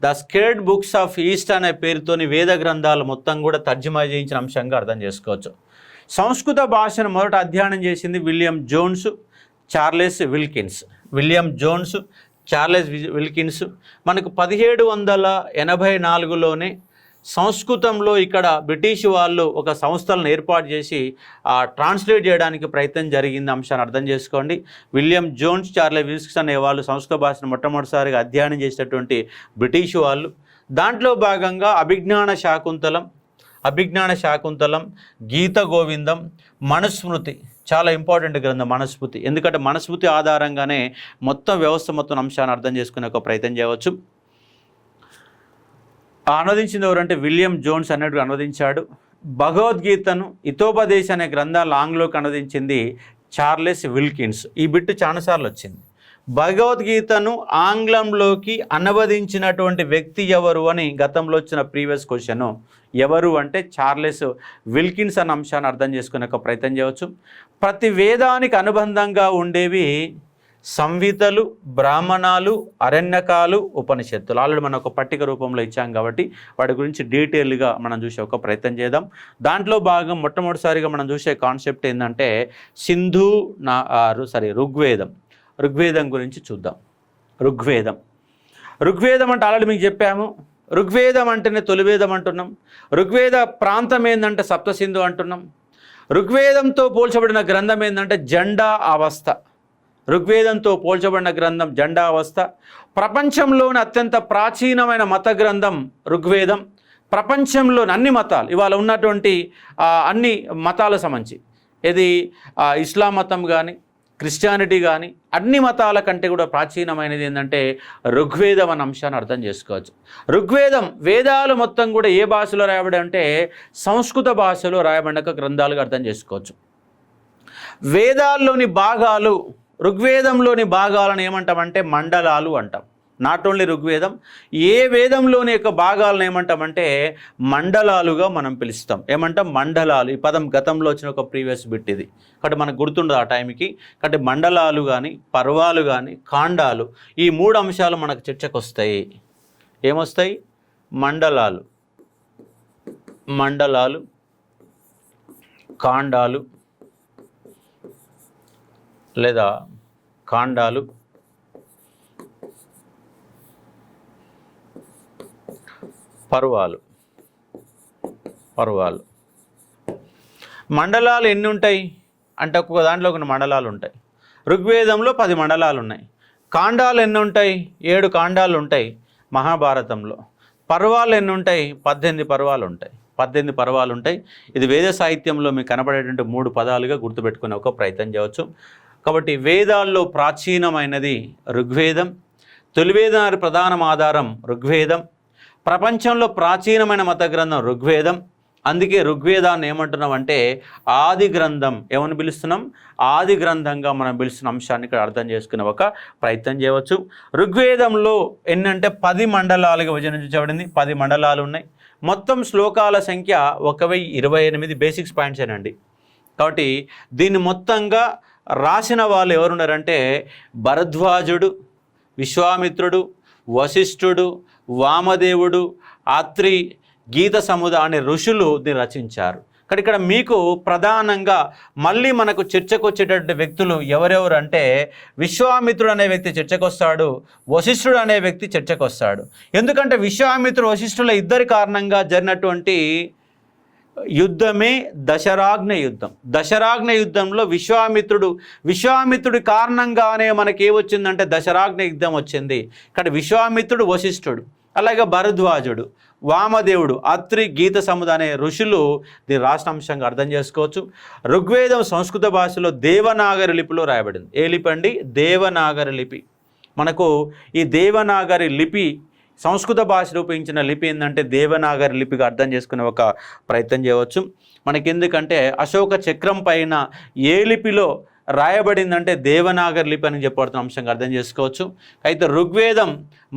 the scared books of east అనే పేరుతోని వేద గ్రంథాలు మొత్తం కూడా తర్జుమా చేయించిన అంశంగా అర్థం చేసుకోవచ్చు. సంస్కృత భాషను మొదట అధ్యయనం చేసింది విలియం జోన్స్, చార్లెస్ విల్కిన్స్. మనకు 1784లోనే సంస్కృతంలో ఇక్కడ బ్రిటిష్ వాళ్ళు ఒక సంస్థలను ఏర్పాటు చేసి ట్రాన్స్లేట్ చేయడానికి ప్రయత్నం జరిగింది. అంశాన్ని అర్థం చేసుకోండి. విలియం జోన్స్, చార్లెస్ విల్కిన్స్ అనే వాళ్ళు సంస్కృత భాషను మొట్టమొదటిసారిగా అధ్యయనం చేసినటువంటి బ్రిటిష్ వాళ్ళు. దాంట్లో భాగంగా అభిజ్ఞాన శాకుంతలం, గీత గోవిందం, మనుస్మృతి చాలా ఇంపార్టెంట్ గ్రంథం మనుస్మృతి. ఎందుకంటే మనుస్మృతి ఆధారంగానే మొత్తం వ్యవస్థ మొత్తం అంశాన్ని అర్థం చేసుకునే ఒక ప్రయత్నం చేయవచ్చు. అనువదించింది ఎవరంటే విలియం జోన్స్ అన్నట్టు అనువదించాడు. భగవద్గీతను హితోపదేశ్ అనే గ్రంథాలు ఆంగ్లంలోకి అనువదించింది చార్లెస్ విల్కిన్స్. ఈ బిట్టు చాలాసార్లు వచ్చింది. భగవద్గీతను ఆంగ్లంలోకి అనువదించినటువంటి వ్యక్తి ఎవరు అని గతంలో వచ్చిన ప్రీవియస్ క్వశ్చన్. ఎవరు అంటే చార్లెస్ విల్కిన్స్ అన్న అంశాన్ని అర్థం చేసుకునే ఒక ప్రయత్నం చేయవచ్చు. ప్రతి వేదానికి అనుబంధంగా ఉండేవి సంహితలు, బ్రాహ్మణాలు, అరణ్యకాలు, ఉపనిషత్తులు. ఆల్రెడీ మనం ఒక పట్టిక రూపంలో ఇచ్చాం కాబట్టి వాటి గురించి డీటెయిల్గా మనం చూసే ఒక ప్రయత్నం చేద్దాం. దాంట్లో భాగం మొట్టమొదటిసారిగా మనం చూసే కాన్సెప్ట్ ఏంటంటే ఋగ్వేదం గురించి చూద్దాం. ఋగ్వేదం అంటే ఆల్రెడీ మీకు చెప్పాము. ఋగ్వేదం అంటేనే తొలివేదం అంటున్నాం. ఋగ్వేద ప్రాంతం ఏంటంటే సప్తసింధు అంటున్నాం. ఋగ్వేదంతో పోల్చబడిన గ్రంథం ఏంటంటే జెండా అవస్థ. ఋగ్వేదంతో పోల్చబడిన గ్రంథం జెండా అవస్థ. ప్రపంచంలోని అత్యంత ప్రాచీనమైన మత గ్రంథం ఋగ్వేదం. ప్రపంచంలోని అన్ని మతాలు, ఇవాళ ఉన్నటువంటి అన్ని మతాలకు సంబంధించి, ఇది ఇస్లాం మతం కానీ క్రిస్టియానిటీ కానీ అన్ని మతాల కంటే కూడా ప్రాచీనమైనది ఏంటంటే ఋగ్వేదం అనే అంశాన్ని అర్థం చేసుకోవచ్చు. ఋగ్వేదం వేదాలు మొత్తం కూడా ఏ భాషలో రాయబడి అంటే సంస్కృత భాషలో రాయబడిన గ్రంథాలుగా అర్థం చేసుకోవచ్చు. వేదాల్లోని భాగాలు, ఋగ్వేదంలోని భాగాలను ఏమంటామంటే మండలాలు అంటాం. నాట్ ఓన్లీ ఋగ్వేదం, ఏ వేదంలోని యొక్క భాగాలను ఏమంటామంటే మండలాలుగా మనం పిలుస్తాం. ఏమంటాం? మండలాలు. ఈ పదం గతంలో వచ్చిన ఒక ప్రీవియస్ బిట్ ఇది, కాబట్టి మనకు గుర్తుండదు ఆ టైంకి. కాబట్టి మండలాలు కానీ, పర్వాలు కానీ, కాండాలు, ఈ 3 అంశాలు మనకు చర్చకు వస్తాయి. ఏమొస్తాయి? మండలాలు, కాండాలు లేదా కాండాలు, పర్వాలు. మండలాలు ఎన్ని ఉంటాయి అంటే ఒక్కొక్క దాంట్లో కొన్ని మండలాలు ఉంటాయి. ఋగ్వేదంలో 10 మండలాలు ఉన్నాయి. కాండాలు ఎన్ని ఉంటాయి? 7 కాండాలు ఉంటాయి మహాభారతంలో. పర్వాలు ఎన్ని ఉంటాయి? 18 పర్వాలు ఉంటాయి. ఇది వేద సాహిత్యంలో మీకు కనబడేటువంటి 3 పదాలుగా గుర్తుపెట్టుకునే ఒక ప్రయత్నం చేయవచ్చు. కాబట్టి వేదాల్లో ప్రాచీనమైనది ఋగ్వేదం. తొలివేదానికి ప్రధాన ఆధారం ఋగ్వేదం. ప్రపంచంలో ప్రాచీనమైన మత గ్రంథం ఋగ్వేదం. అందుకే ఋగ్వేదాన్ని ఏమంటున్నామంటే ఆది గ్రంథం. ఏమని పిలుస్తున్నాం? ఆది గ్రంథంగా మనం పిలుస్తున్న అంశాన్ని ఇక్కడ అర్థం చేసుకునే ఒక ప్రయత్నం చేయవచ్చు. ఋగ్వేదంలో ఎన్నంటే 10 మండలాలుగా విభజించబడింది. 10 మండలాలు ఉన్నాయి. మొత్తం శ్లోకాల సంఖ్య 1028 బేసిక్స్ పాయింట్స్ ఏనండి. కాబట్టి దీన్ని మొత్తంగా రాసిన వాళ్ళు ఎవరున్నారంటే భరద్వాజుడు, విశ్వామిత్రుడు, వశిష్ఠుడు, వామదేవుడు, ఆత్రి, గీత సముద అనే ఋషులు దీన్ని రచించారు. ఇక్కడ మీకు ప్రధానంగా మళ్ళీ మనకు చర్చకు వచ్చేటటువంటి వ్యక్తులు ఎవరెవరు అంటే విశ్వామిత్రుడు అనే వ్యక్తి చర్చకు వస్తాడు, వశిష్ఠుడు అనే వ్యక్తి చర్చకు వస్తాడు. ఎందుకంటే విశ్వామిత్రుడు వశిష్ఠుల ఇద్దరి కారణంగా జరిగినటువంటి యుద్ధమే దశరాగ్న యుద్ధం. దశరాగ్న యుద్ధంలో విశ్వామిత్రుడి కారణంగానే మనకి ఏమొచ్చిందంటే దశరాగ్న యుద్ధం వచ్చింది. ఇక్కడ విశ్వామిత్రుడు, వశిష్ఠుడు, అలాగే భరద్వాజుడు, వామదేవుడు, అత్రి, గీత సముద అనే ఋషులు దీని రాసిన అంశంగా అర్థం చేసుకోవచ్చు. ఋగ్వేదం సంస్కృత భాషలో దేవనాగరి లిపిలో రాయబడింది. ఏ లిపి అండి? దేవనాగరి లిపి. మనకు ఈ దేవనాగరి లిపి సంస్కృత భాష రూపొందించిన లిపి ఏంటంటే దేవనాగరి లిపిగా అర్థం చేసుకునే ఒక ప్రయత్నం చేయవచ్చు. మనకెందుకంటే అశోక చక్రం పైన ఏ లిపిలో రాయబడిందంటే దేవనాగరి లిపి అని చెప్పబడుతున్న అంశంగా అర్థం చేసుకోవచ్చు. అయితే ఋగ్వేదం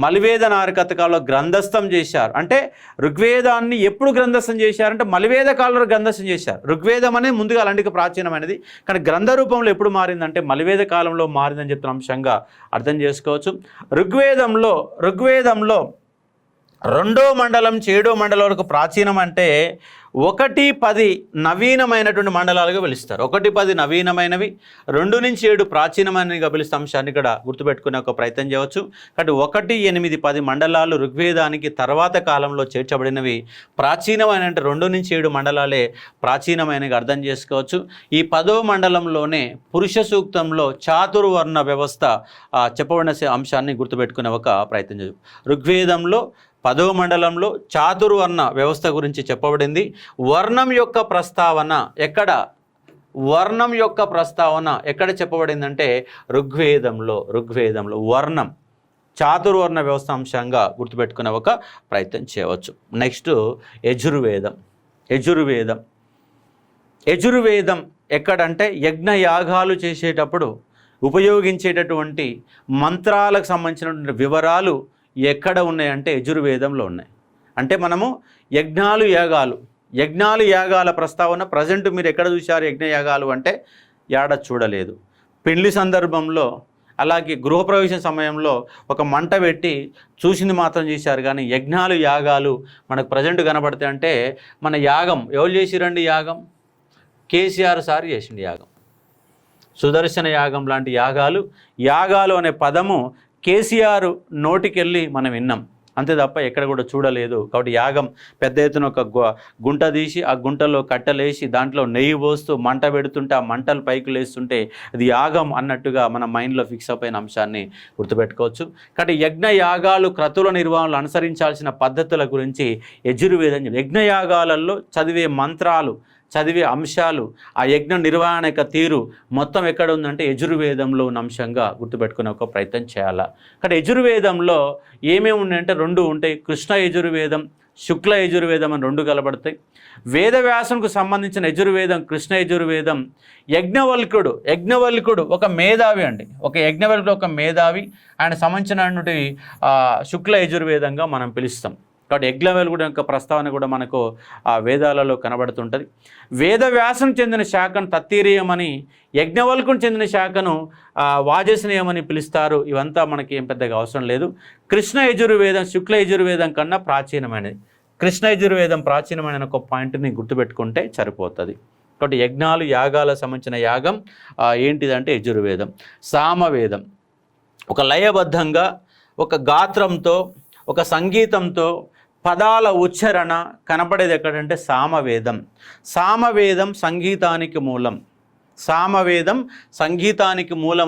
మలివేద నారకత కాలంలో గ్రంథస్థం చేశారు. అంటే ఋగ్వేదాన్ని ఎప్పుడు గ్రంథస్థం చేశారంటే మలివేద కాలంలో గ్రంథస్థం చేశారు. ఋగ్వేదం అనేది ముందుగా అలాంటి ప్రాచీనమైనది, కానీ గ్రంథ రూపంలో ఎప్పుడు మారిందంటే మలివేద కాలంలో మారిందని చెప్తున్న అంశంగా అర్థం చేసుకోవచ్చు. ఋగ్వేదంలో 2వ మండలం 7వ మండలం వరకు ప్రాచీనం అంటే 1-10 నవీనమైనటువంటి మండలాలుగా పిలుస్తారు. 1-10 నవీనమైనవి, 2-7 ప్రాచీనమైనవిగా పిలుస్తే అంశాన్ని ఇక్కడ గుర్తుపెట్టుకునే ఒక ప్రయత్నం చేయవచ్చు. కాబట్టి 1, 8, 10 మండలాలు ఋగ్వేదానికి తర్వాత కాలంలో చేర్చబడినవి. ప్రాచీనమైన అంటే 2-7 మండలాలే ప్రాచీనమైనవి అర్థం చేసుకోవచ్చు. ఈ 10వ మండలంలోనే పురుష సూక్తంలో చాతుర్వర్ణ వ్యవస్థ చెప్పబడిన అంశాన్ని గుర్తుపెట్టుకునే ఒక ప్రయత్నం చేయవచ్చు. ఋగ్వేదంలో 10వ మండలంలో చాతుర్వర్ణ వ్యవస్థ గురించి చెప్పబడింది. వర్ణం యొక్క ప్రస్తావన ఎక్కడ చెప్పబడిందంటే ఋగ్వేదంలో వర్ణం చాతుర్వర్ణ వ్యవస్థ అంశంగా గుర్తుపెట్టుకునే ఒక ప్రయత్నం చేయవచ్చు. నెక్స్ట్ యజుర్వేదం ఎక్కడంటే యజ్ఞయాగాలు చేసేటప్పుడు ఉపయోగించేటటువంటి మంత్రాలకు సంబంధించినటువంటి వివరాలు ఎక్కడ ఉన్నాయంటే యజుర్వేదంలో ఉన్నాయి. అంటే మనము యజ్ఞాలు యాగాల ప్రస్తావన ప్రజెంట్ మీరు ఎక్కడ చూశారు? యజ్ఞయాగాలు అంటే ఏడ చూడలేదు. పెళ్లి సందర్భంలో అలాగే గృహప్రవేశం సమయంలో ఒక మంట పెట్టి చూసింది మాత్రం చేశారు, కానీ యజ్ఞాలు యాగాలు మనకు ప్రజెంట్ కనబడతాయి. అంటే మన యాగం ఎవరు చేసిరండి? యాగం కేసీఆర్ సార్ చేసిండు యాగం. సుదర్శన యాగం లాంటి యాగాలు అనే పదము కేసీఆర్ నోటికెళ్ళి మనం విన్నాం, అంతే తప్ప ఎక్కడ కూడా చూడలేదు. కాబట్టి యాగం పెద్ద ఎత్తున ఒక గుంట తీసి ఆ గుంటలో కట్టలేసి దాంట్లో నెయ్యి పోస్తూ మంట పెడుతుంటే ఆ మంటలు పైకి లేస్తుంటే అది యాగం అన్నట్టుగా మన మైండ్లో ఫిక్స్ అయిపోయిన అంశాన్ని గుర్తుపెట్టుకోవచ్చు. కాబట్టి యజ్ఞ యాగాలు క్రతువుల నిర్వహణలు అనుసరించాల్సిన పద్ధతుల గురించి యజుర్వేదం. యజ్ఞయాగాలలో చదివే మంత్రాలు, చదివే అంశాలు, ఆ యజ్ఞ నిర్వహణ యొక్క తీరు మొత్తం ఎక్కడ ఉందంటే యజుర్వేదంలో ఉన్న అంశంగా గుర్తుపెట్టుకునే ఒక ప్రయత్నం చేయాలి. కానీ యజుర్వేదంలో ఏమేమి ఉన్నాయంటే 2 ఉంటాయి. కృష్ణ యజుర్వేదం, శుక్ల యజుర్వేదం అని 2 కలబడతాయి. వేదవ్యాసునికి సంబంధించిన యజుర్వేదం కృష్ణ యజుర్వేదం. యజ్ఞవల్కుడు ఒక మేధావి అండి, ఒక మేధావి, ఆయన సంబంధించినటువంటి శుక్ల యజుర్వేదంగా మనం పిలుస్తాం. కాబట్టి యజ్ఞవల్కుడు యొక్క ప్రస్తావన కూడా మనకు ఆ వేదాలలో కనబడుతుంటుంది. వేదవ్యాసం చెందిన శాఖను తత్తీరీయమని, యజ్ఞవల్కుని చెందిన శాఖను వాజస్నేయమని పిలుస్తారు. ఇవంతా మనకి ఏం పెద్దగా అవసరం లేదు. కృష్ణ యజుర్వేదం శుక్ల యజుర్వేదం కన్నా ప్రాచీనమైనది. కృష్ణ యజుర్వేదం ప్రాచీనమైన ఒక పాయింట్ని గుర్తుపెట్టుకుంటే సరిపోతుంది. కాబట్టి యజ్ఞాలు యాగాలకు సంబంధించిన యాగం ఏంటిదంటే యజుర్వేదం. సామవేదం ఒక లయబద్ధంగా, ఒక గాత్రంతో, ఒక సంగీతంతో పదాల ఉచ్చారణ కనపడేది ఎక్కడంటే సామవేదం సంగీతానికి మూలం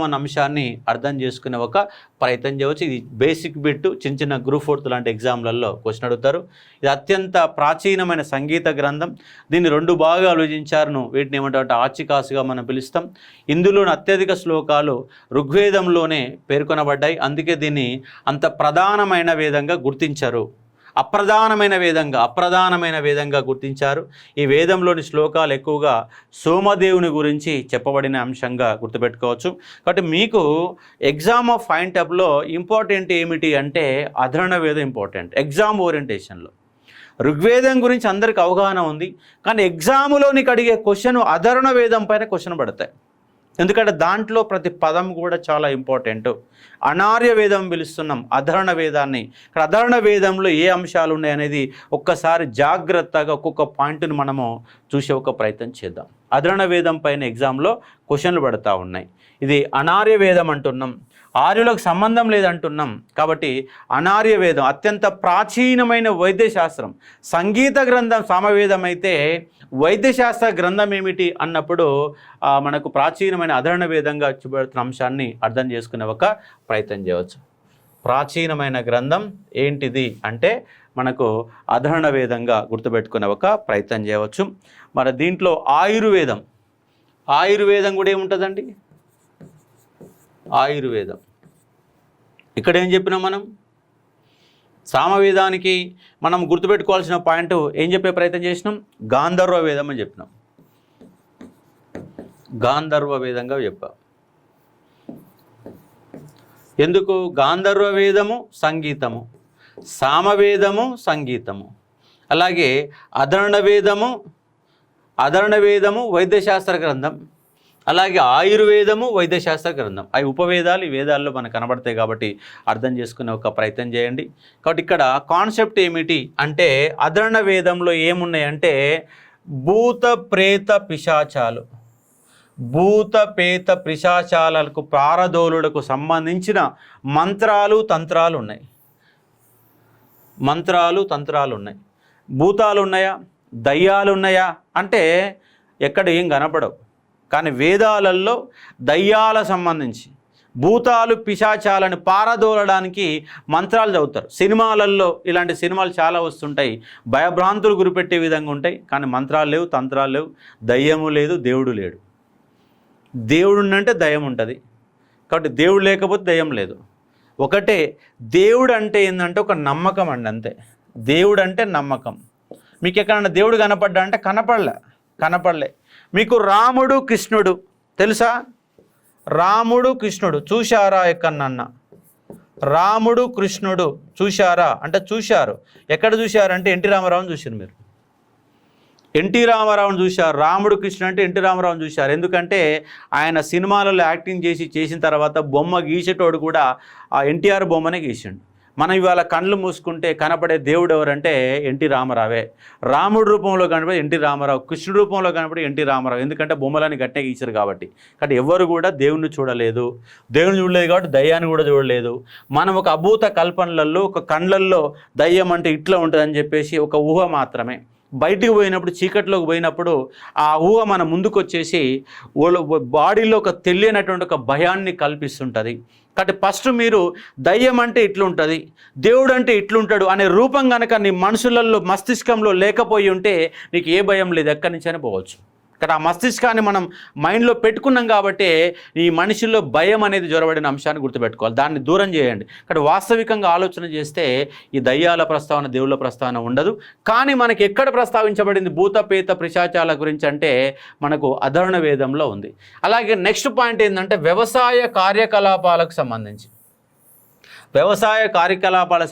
అన్న అంశాన్ని అర్థం చేసుకునే ఒక ప్రయత్నం చేయవచ్చు. ఇది బేసిక్ బిట్, చిన్న గ్రూప్ 4 లాంటి ఎగ్జామ్లలో క్వశ్చన్ అడుగుతారు. ఇది అత్యంత ప్రాచీనమైన సంగీత గ్రంథం. దీన్ని 2 భాగాలు విభజించారు. వీటిని ఏమంటే ఆర్చికాసుగా మనం పిలుస్తాం. ఇందులోని అత్యధిక శ్లోకాలు ఋగ్వేదంలోనే పేర్కొనబడ్డాయి. అందుకే దీన్ని అంత ప్రధానమైన వేదంగా గుర్తించారు. అప్రధానమైన వేదంగా గుర్తించారు. ఈ వేదంలోని శ్లోకాలు ఎక్కువగా సోమదేవుని గురించి చెప్పబడిన అంశంగా గుర్తుపెట్టుకోవచ్చు. కాబట్టి మీకు ఎగ్జామ్ ఆఫ్ పాయింట్ ఆఫ్లో ఇంపార్టెంట్ ఏమిటి అంటే అధర్వణ వేదం ఇంపార్టెంట్. ఎగ్జామ్ ఓరియంటేషన్లో ఋగ్వేదం గురించి అందరికి అవగాహన ఉంది, కానీ ఎగ్జామ్లోనికి అడిగే క్వశ్చన్ అధర్వణ వేదం పైన క్వశ్చన్ పడతాయి. ఎందుకంటే దాంట్లో ప్రతి పదం కూడా చాలా ఇంపార్టెంట్. అనార్య వేదం పిలుస్తున్నాం అధర్వణ వేదాన్ని. ఇక్కడ అధర్వణ వేదంలో ఏ అంశాలు ఉన్నాయి అనేది ఒక్కసారి జాగ్రత్తగా ఒక్కొక్క పాయింట్ని మనము చూసే ఒక ప్రయత్నం చేద్దాం. అధర్వణ వేదం పైన ఎగ్జామ్లో క్వశ్చన్లు పడుతూ ఉన్నాయి. ఇది అనార్య వేదం అంటున్నాం. ఆర్యులకు సంబంధం లేదంటున్నాం. కాబట్టి అనార్య వేదం అత్యంత ప్రాచీనమైన వైద్యశాస్త్రం. సంగీత గ్రంథం సామవేదం అయితే వైద్యశాస్త్ర గ్రంథం ఏమిటి అన్నప్పుడు మనకు ప్రాచీనమైన అధర్ణ వేదంగా చూపెడుతున్న అంశాన్ని అర్థం చేసుకునే ఒక ప్రయత్నం చేయవచ్చు. ప్రాచీనమైన గ్రంథం ఏంటిది అంటే మనకు అధర్ణ వేదంగా గుర్తుపెట్టుకునే ఒక ప్రయత్నం చేయవచ్చు. మరి దీంట్లో ఆయుర్వేదం కూడా ఏముంటుందండి? ఆయుర్వేదం ఇక్కడ ఏం చెప్పినాం మనం? సామవేదానికి మనం గుర్తుపెట్టుకోవాల్సిన పాయింట్ ఏం చెప్పే ప్రయత్నం చేసినాం? గాంధర్వ వేదం అని చెప్పినాం. గాంధర్వ వేదంగా చెప్పాం. ఎందుకు? గాంధర్వ వేదము సంగీతము, సామవేదము సంగీతము, అలాగే అధర్ణ వేదము వైద్యశాస్త్ర గ్రంథం, అలాగే ఆయుర్వేదము వైద్యశాస్త్ర గ్రంథం. అవి ఉపవేదాలు, ఈ వేదాల్లో మనకు కనబడతాయి కాబట్టి అర్థం చేసుకునే ఒక ప్రయత్నం చేయండి. కాబట్టి ఇక్కడ కాన్సెప్ట్ ఏమిటి అంటే అధర్ణ వేదంలో ఏమున్నాయంటే భూత ప్రేత పిశాచాలకు ప్రారదోలులకు సంబంధించిన మంత్రాలు తంత్రాలు ఉన్నాయి. భూతాలు ఉన్నాయా, దయ్యాలు ఉన్నాయా అంటే ఎక్కడ ఏం కనపడవు. కానీ వేదాలలో దయ్యాల సంబంధించి భూతాలు పిశాచాలను పారదోలడానికి మంత్రాలు చదువుతారు. సినిమాలలో ఇలాంటి సినిమాలు చాలా వస్తుంటాయి, భయభ్రాంతులు గురిపెట్టే విధంగా ఉంటాయి. కానీ మంత్రాలు లేవు, తంత్రాలు లేవు, దయ్యము లేదు, దేవుడు లేడు. దేవుడు అంటే దయ్యం ఉంటుంది. కాబట్టి దేవుడు లేకపోతే దయ్యం లేదు. ఒకటే దేవుడు అంటే ఏంటంటే ఒక నమ్మకం అండి, అంతే. దేవుడు అంటే నమ్మకం. మీకు ఎక్కడన్నా దేవుడు కనపడ్డా అంటే కనపడలే. మీకు రాముడు కృష్ణుడు తెలుసా? రాముడు కృష్ణుడు చూశారా ఎక్కడన్నా? రాముడు కృష్ణుడు చూశారా అంటే చూశారు. ఎక్కడ చూశారంటే ఎన్టీ రామారావుని చూశారు. మీరు ఎన్టీ రామారావుని చూశారు. రాముడు కృష్ణుడు అంటే ఎన్టీ రామారావుని చూశారు. ఎందుకంటే ఆయన సినిమాలలో యాక్టింగ్ చేసిన తర్వాత బొమ్మ గీసేటోడు కూడా ఆ ఎన్టీఆర్ బొమ్మనే గీసిండు. మనం ఇవాళ కళ్ళు మూసుకుంటే కనపడే దేవుడు ఎవరంటే ఎన్టీ రామారావే. రాముడు రూపంలో కనపడే ఎన్టీ రామారావు, కృష్ణుడు రూపంలో కనపడే ఎన్టీ రామారావు. ఎందుకంటే బొమ్మలని గట్టిగా గీశారు కాబట్టి. కాబట్టి ఎవరు కూడా దేవుణ్ణి చూడలేదు కాబట్టి దయ్యాన్ని కూడా చూడలేదు. మనం ఒక అభూత కల్పనలలో ఒక కళ్ళల్లో దయ్యం అంటే ఇట్లా ఉంటుందని చెప్పేసి ఒక ఊహ మాత్రమే. బయటికి పోయినప్పుడు, చీకట్లోకి పోయినప్పుడు ఆ ఊహ మన ముందుకు వచ్చేసి బాడీలో ఒక తెలియనటువంటి ఒక భయాన్ని కల్పిస్తుంటుంది. కాబట్టి ఫస్ట్ మీరు దయ్యం అంటే ఇట్లుంటుంది, దేవుడు అంటే ఇట్లుంటాడు అనే రూపం కనుక నీ మనుషులలో మస్తిష్కంలో లేకపోయి ఉంటే నీకు ఏ భయం లేదు, ఎక్కడి నుంచైనా పోవచ్చు. ఇక్కడ ఆ మస్తిష్కాన్ని మనం మైండ్లో పెట్టుకున్నాం కాబట్టి ఈ మనిషిలో భయం అనేది జ్వరబడిన అంశాన్ని గుర్తుపెట్టుకోవాలి. దాన్ని దూరం చేయండి. ఇక్కడ వాస్తవికంగా ఆలోచన చేస్తే ఈ దయ్యాల ప్రస్తావన, దేవుళ్ళ ప్రస్తావన ఉండదు. కానీ మనకి ఎక్కడ ప్రస్తావించబడింది భూత పేత పిశాచాల గురించి అంటే మనకు అధర్ణ వేదంలో ఉంది. అలాగే నెక్స్ట్ పాయింట్ ఏంటంటే వ్యవసాయ కార్యకలాపాలకు సంబంధించి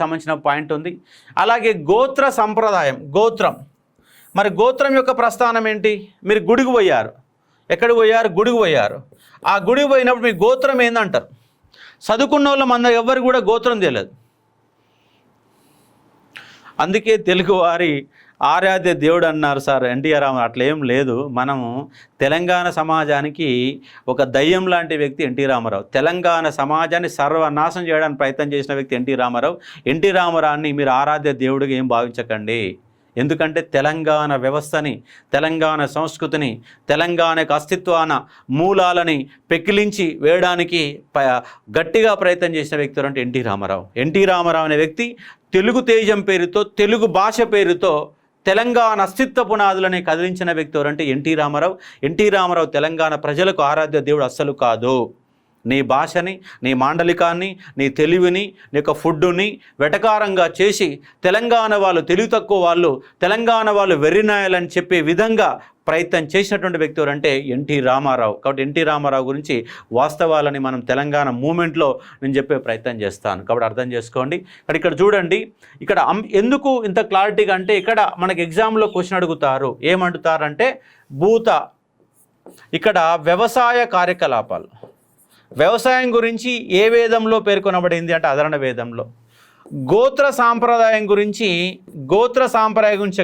సంబంధించిన పాయింట్ ఉంది. అలాగే గోత్ర సంప్రదాయం, మరి గోత్రం యొక్క ప్రస్థానం ఏంటి? మీరు గుడికి పోయారు. ఎక్కడికి పోయారు? గుడికి పోయారు. ఆ గుడికి పోయినప్పుడు మీ గోత్రం ఏందంటారు. చదువుకున్న వాళ్ళ మన ఎవరు కూడా గోత్రం తెలియదు. అందుకే తెలుగువారి ఆరాధ్య దేవుడు అన్నారు సార్ ఎన్టీఆర్ రామారావు. అట్లా ఏం లేదు. మనము తెలంగాణ సమాజానికి ఒక దయ్యం లాంటి వ్యక్తి ఎన్టీ రామారావు. తెలంగాణ సమాజాన్ని సర్వనాశనం చేయడానికి ప్రయత్నం చేసిన వ్యక్తి ఎన్టీ రామారావు. ఎన్టీ రామారావుని మీరు ఆరాధ్య దేవుడిగా ఏం భావించకండి. ఎందుకంటే తెలంగాణ వ్యవస్థని, తెలంగాణ సంస్కృతిని, తెలంగాణకు అస్తిత్వాన మూలాలని పెకిలించి వేయడానికి గట్టిగా ప్రయత్నం చేసిన వ్యక్తి అంటే ఎన్టీ రామారావు అనే వ్యక్తి తెలుగు తేజం పేరుతో, తెలుగు భాష పేరుతో తెలంగాణ అస్తిత్వ పునాదులని కదిలించిన వ్యక్తి అంటే ఎన్టీ రామారావు తెలంగాణ ప్రజలకు ఆరాధ్య దేవుడు అస్సలు కాదు. నీ భాషని, నీ మాండలికాన్ని, నీ తెలివిని, నీ యొక్క ఫుడ్డుని వెటకారంగా చేసి తెలంగాణ వాళ్ళు తెలివి తక్కువ వాళ్ళు, తెలంగాణ వాళ్ళు వెర్రినాయాలని చెప్పే విధంగా ప్రయత్నం చేసినటువంటి వ్యక్తి ఎవరంటే ఎన్టీ రామారావు. కాబట్టి ఎన్టీ రామారావు గురించి వాస్తవాలని మనం తెలంగాణ మూమెంట్లో నేను చెప్పే ప్రయత్నం చేస్తాను. కాబట్టి అర్థం చేసుకోండి. ఇక్కడ చూడండి, ఇక్కడ ఎందుకు ఇంత క్లారిటీగా అంటే ఇక్కడ మనకి ఎగ్జామ్లో క్వశ్చన్ అడుగుతారు. ఏమంటుతారంటే ఇక్కడ వ్యవసాయ కార్యకలాపాలు, వ్యవసాయం గురించి ఏ వేదంలో పేర్కొనబడింది అంటే అధర్ణ వేదంలో. గోత్ర సాంప్రదాయం గురించి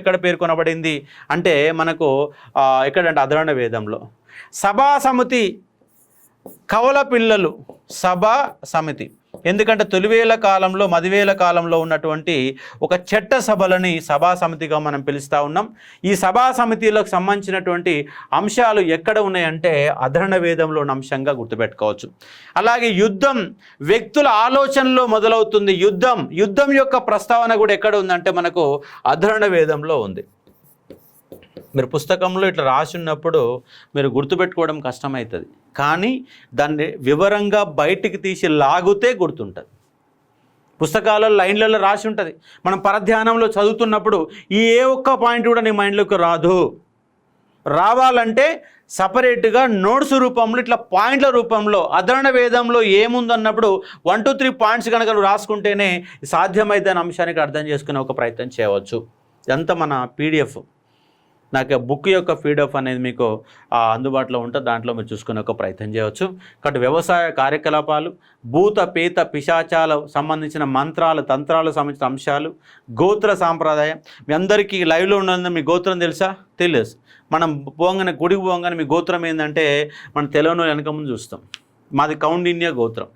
ఎక్కడ పేర్కొనబడింది అంటే మనకు ఎక్కడంటే అధర్ణ వేదంలో. సభా సమితి కవల పిల్లలు సభ సమితి. ఎందుకంటే తొలివేల కాలంలో మదివేల కాలంలో ఉన్నటువంటి ఒక చట్ట సభలని సభా సమితిగా మనం పిలుస్తూ ఉన్నాం. ఈ సభా సమితిలకు సంబంధించినటువంటి అంశాలు ఎక్కడ ఉన్నాయంటే అధర్ణ వేదంలో ఉన్న అంశంగా గుర్తుపెట్టుకోవచ్చు. అలాగే యుద్ధం వ్యక్తుల ఆలోచనలో మొదలవుతుంది. యుద్ధం యొక్క ప్రస్తావన కూడా ఎక్కడ ఉందంటే మనకు అధర్ణ వేదంలో ఉంది. మీరు పుస్తకంలో ఇట్లా రాసి ఉన్నప్పుడు మీరు గుర్తుపెట్టుకోవడం కష్టమవుతుంది, కానీ దాన్ని వివరంగా బయటికి తీసి లాగితే గుర్తుంటుంది. పుస్తకాలలో లైన్లలో రాసి ఉంటుంది. మనం పరధ్యానంలో చదువుతున్నప్పుడు ఈ ఏ ఒక్క పాయింట్ కూడా నీ మైండ్లోకి రావాలంటే సపరేట్గా నోట్స్ రూపంలో ఇట్లా పాయింట్ల రూపంలో అధర్ణ వేదంలో ఏముందన్నప్పుడు 1 2 3 పాయింట్స్ కనుక నువ్వు రాసుకుంటేనే సాధ్యమైతే అనే అంశానికి అర్థం చేసుకునే ఒక ప్రయత్నం చేయవచ్చు. ఇదంతా మన పీడిఎఫ్. నాకు బుక్ యొక్క పీడిఎఫ్ అనేది మీకు అందుబాటులో ఉంటుంది, దాంట్లో మీరు చూసుకునే ఒక ప్రయత్నం చేయవచ్చు. కాబట్టి వ్యవసాయ కార్యకలాపాలు, భూత పేత పిశాచాల సంబంధించిన మంత్రాలు తంత్రాలకు సంబంధించిన అంశాలు, గోత్ర సాంప్రదాయం. మీ అందరికీ లైవ్లో ఉన్నది మీ గోత్రం తెలుసా? తెలుసు. మనం పోగానే గుడికి పోగానే మీ గోత్రం ఏంటంటే మనం తెలంగాణ వెనక ముందు చూస్తాం. మాది కౌండిన్య గోత్రం,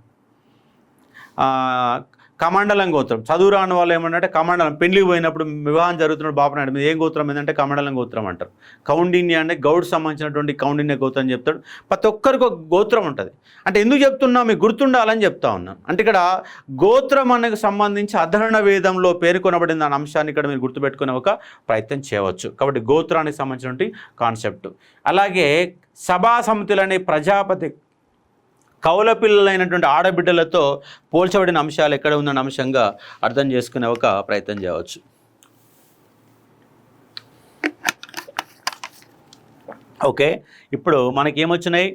కమండలం గోత్రం. చదువు రాని వాళ్ళు ఏమంటే కమండలం, పెళ్లికి పోయినప్పుడు వివాహం జరుగుతున్నప్పుడు బాపనాడు మీద ఏం గోత్రం ఏంటంటే కమండలం గోత్రం అంటారు. కౌండిన్య అంటే గౌడ్ సంబంధించినటువంటి కౌండిన్య గోత్రం చెప్తాడు. ప్రతి ఒక్కరికి ఒక గోత్రం ఉంటుంది. అంటే ఎందుకు చెప్తున్నా మీకు గుర్తుండాలని చెప్తా ఉన్నాను. అంటే ఇక్కడ గోత్రం అనేది సంబంధించి అధర్ణ వేదంలో పేర్కొనబడిన దాని అంశాన్ని ఇక్కడ మీరు గుర్తుపెట్టుకునే ఒక ప్రయత్నం చేయవచ్చు. కాబట్టి గోత్రానికి సంబంధించినటువంటి కాన్సెప్ట్. అలాగే సభా సమితులనే ప్రజాపతి కౌల పిల్లలైనటువంటి ఆడబిడ్డలతో పోల్చబడిన అంశాలు ఎక్కడ ఉన్న అంశంగా అర్థం చేసుకునే ఒక ప్రయత్నం చేయవచ్చు. ఓకే, ఇప్పుడు మనకేమొచ్చినాయి?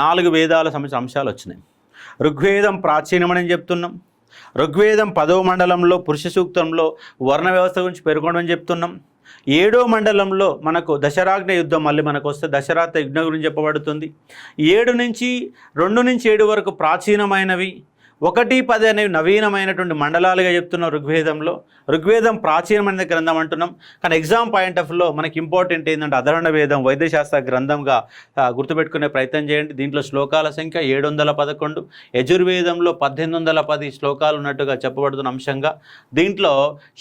4 వేదాల సంబంధించిన అంశాలు వచ్చినాయి. ఋగ్వేదం ప్రాచీనమని చెప్తున్నాం. ఋగ్వేదం 10వ మండలంలో పురుష సూక్తంలో వర్ణ వ్యవస్థ గురించి పేర్కొనమని చెప్తున్నాం. 7వ మండలంలో మనకు దశరాగ్న యుద్ధం మళ్ళీ మనకు వస్తే దశరాత యజ్ఞ గురించి చెప్పబడుతుంది. 2 నుంచి 7 వరకు ప్రాచీనమైనవి, 1, 10 అనేవి నవీనమైనటువంటి మండలాలుగా చెప్తున్నాం ఋగ్వేదంలో. ఋగ్వేదం ప్రాచీనమైన గ్రంథం అంటున్నాం, కానీ ఎగ్జామ్ పాయింట్ ఆఫ్ వ్యూలో మనకి ఇంపార్టెంట్ ఏంటంటే అధర్ణ వేదం వైద్యశాస్త్ర గ్రంథంగా గుర్తుపెట్టుకునే ప్రయత్నం చేయండి. దీంట్లో శ్లోకాల సంఖ్య 711, యజుర్వేదంలో 1810 శ్లోకాలు ఉన్నట్టుగా చెప్పబడుతున్న అంశంగా. దీంట్లో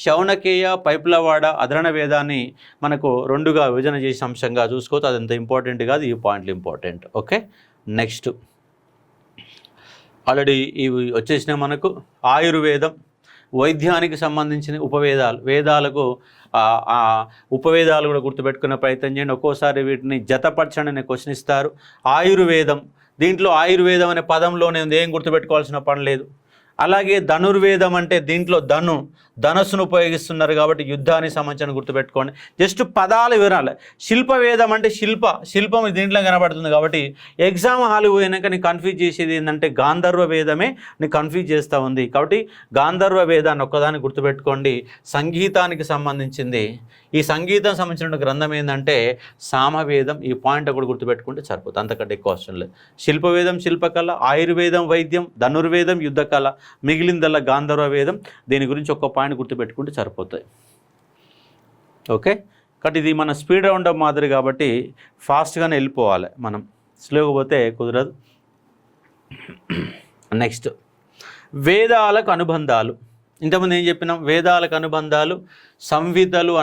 శౌనకేయ, పైప్లవాడ అధర్ణ వేదాన్ని మనకు 2గా విభజన చేసిన అంశంగా చూసుకోవచ్చు. అది అంత ఇంపార్టెంట్ కాదు, ఈ పాయింట్లు ఇంపార్టెంట్. ఓకే, నెక్స్ట్ ఆల్రెడీ ఇవి వచ్చేసిన మనకు ఆయుర్వేదం, వైద్యానికి సంబంధించిన ఉపవేదాలు. వేదాలకు ఉపవేదాలు కూడా గుర్తుపెట్టుకునే ప్రయత్నం చేయండి. ఒక్కోసారి వీటిని జతపరచండి అనే క్వశ్చన్ ఇస్తారు. ఆయుర్వేదం, దీంట్లో ఆయుర్వేదం అనే పదంలోనే ఉంది, ఏం గుర్తుపెట్టుకోవాల్సిన పని లేదు. అలాగే ధనుర్వేదం అంటే దీంట్లో ధనస్సును ఉపయోగిస్తున్నారు కాబట్టి యుద్ధానికి సంబంధించిన గుర్తుపెట్టుకోండి. జస్ట్ పదాలు వివరాలి. శిల్పవేదం అంటే శిల్పం దీంట్లో కనబడుతుంది కాబట్టి ఎగ్జామ్ హాల్ పోయినాక నీకు కన్ఫ్యూజ్ చేసేది ఏంటంటే గాంధర్వ వేదమే నీకు కన్ఫ్యూజ్ చేస్తూ ఉంది. కాబట్టి గాంధర్వ వేదాన్ని ఒక్కదాన్ని గుర్తుపెట్టుకోండి. సంగీతానికి సంబంధించింది, ఈ సంగీతం సంబంధించిన గ్రంథం ఏంటంటే సామవేదం. ఈ పాయింట్ ఒకటి గుర్తుపెట్టుకుంటే సరిపోతుంది, అంతకంటే ఎక్కువ అవసరం లేదు. శిల్పవేదం శిల్పకళ, ఆయుర్వేదం వైద్యం, ధనుర్వేదం యుద్ధకళ, మిగిలిందల్లా గాంధర్వ వేదం. దీని గురించి ఒక్క పాయింట్ గుర్తుపెట్టుకుంటే సరిపోతాయి. ఓకే, కాబట్టి ఇది మన స్పీడ్ రౌండ్ అప్ మాదిరి కాబట్టి ఫాస్ట్గానే వెళ్ళిపోవాలి, మనం స్లోగా పోతే కుదరదు. నెక్స్ట్ వేదాలకు అనుబంధాలు. ఇంతకుముందు ఏం చెప్పినాం? వేదాలకు అనుబంధాలు సంహితలు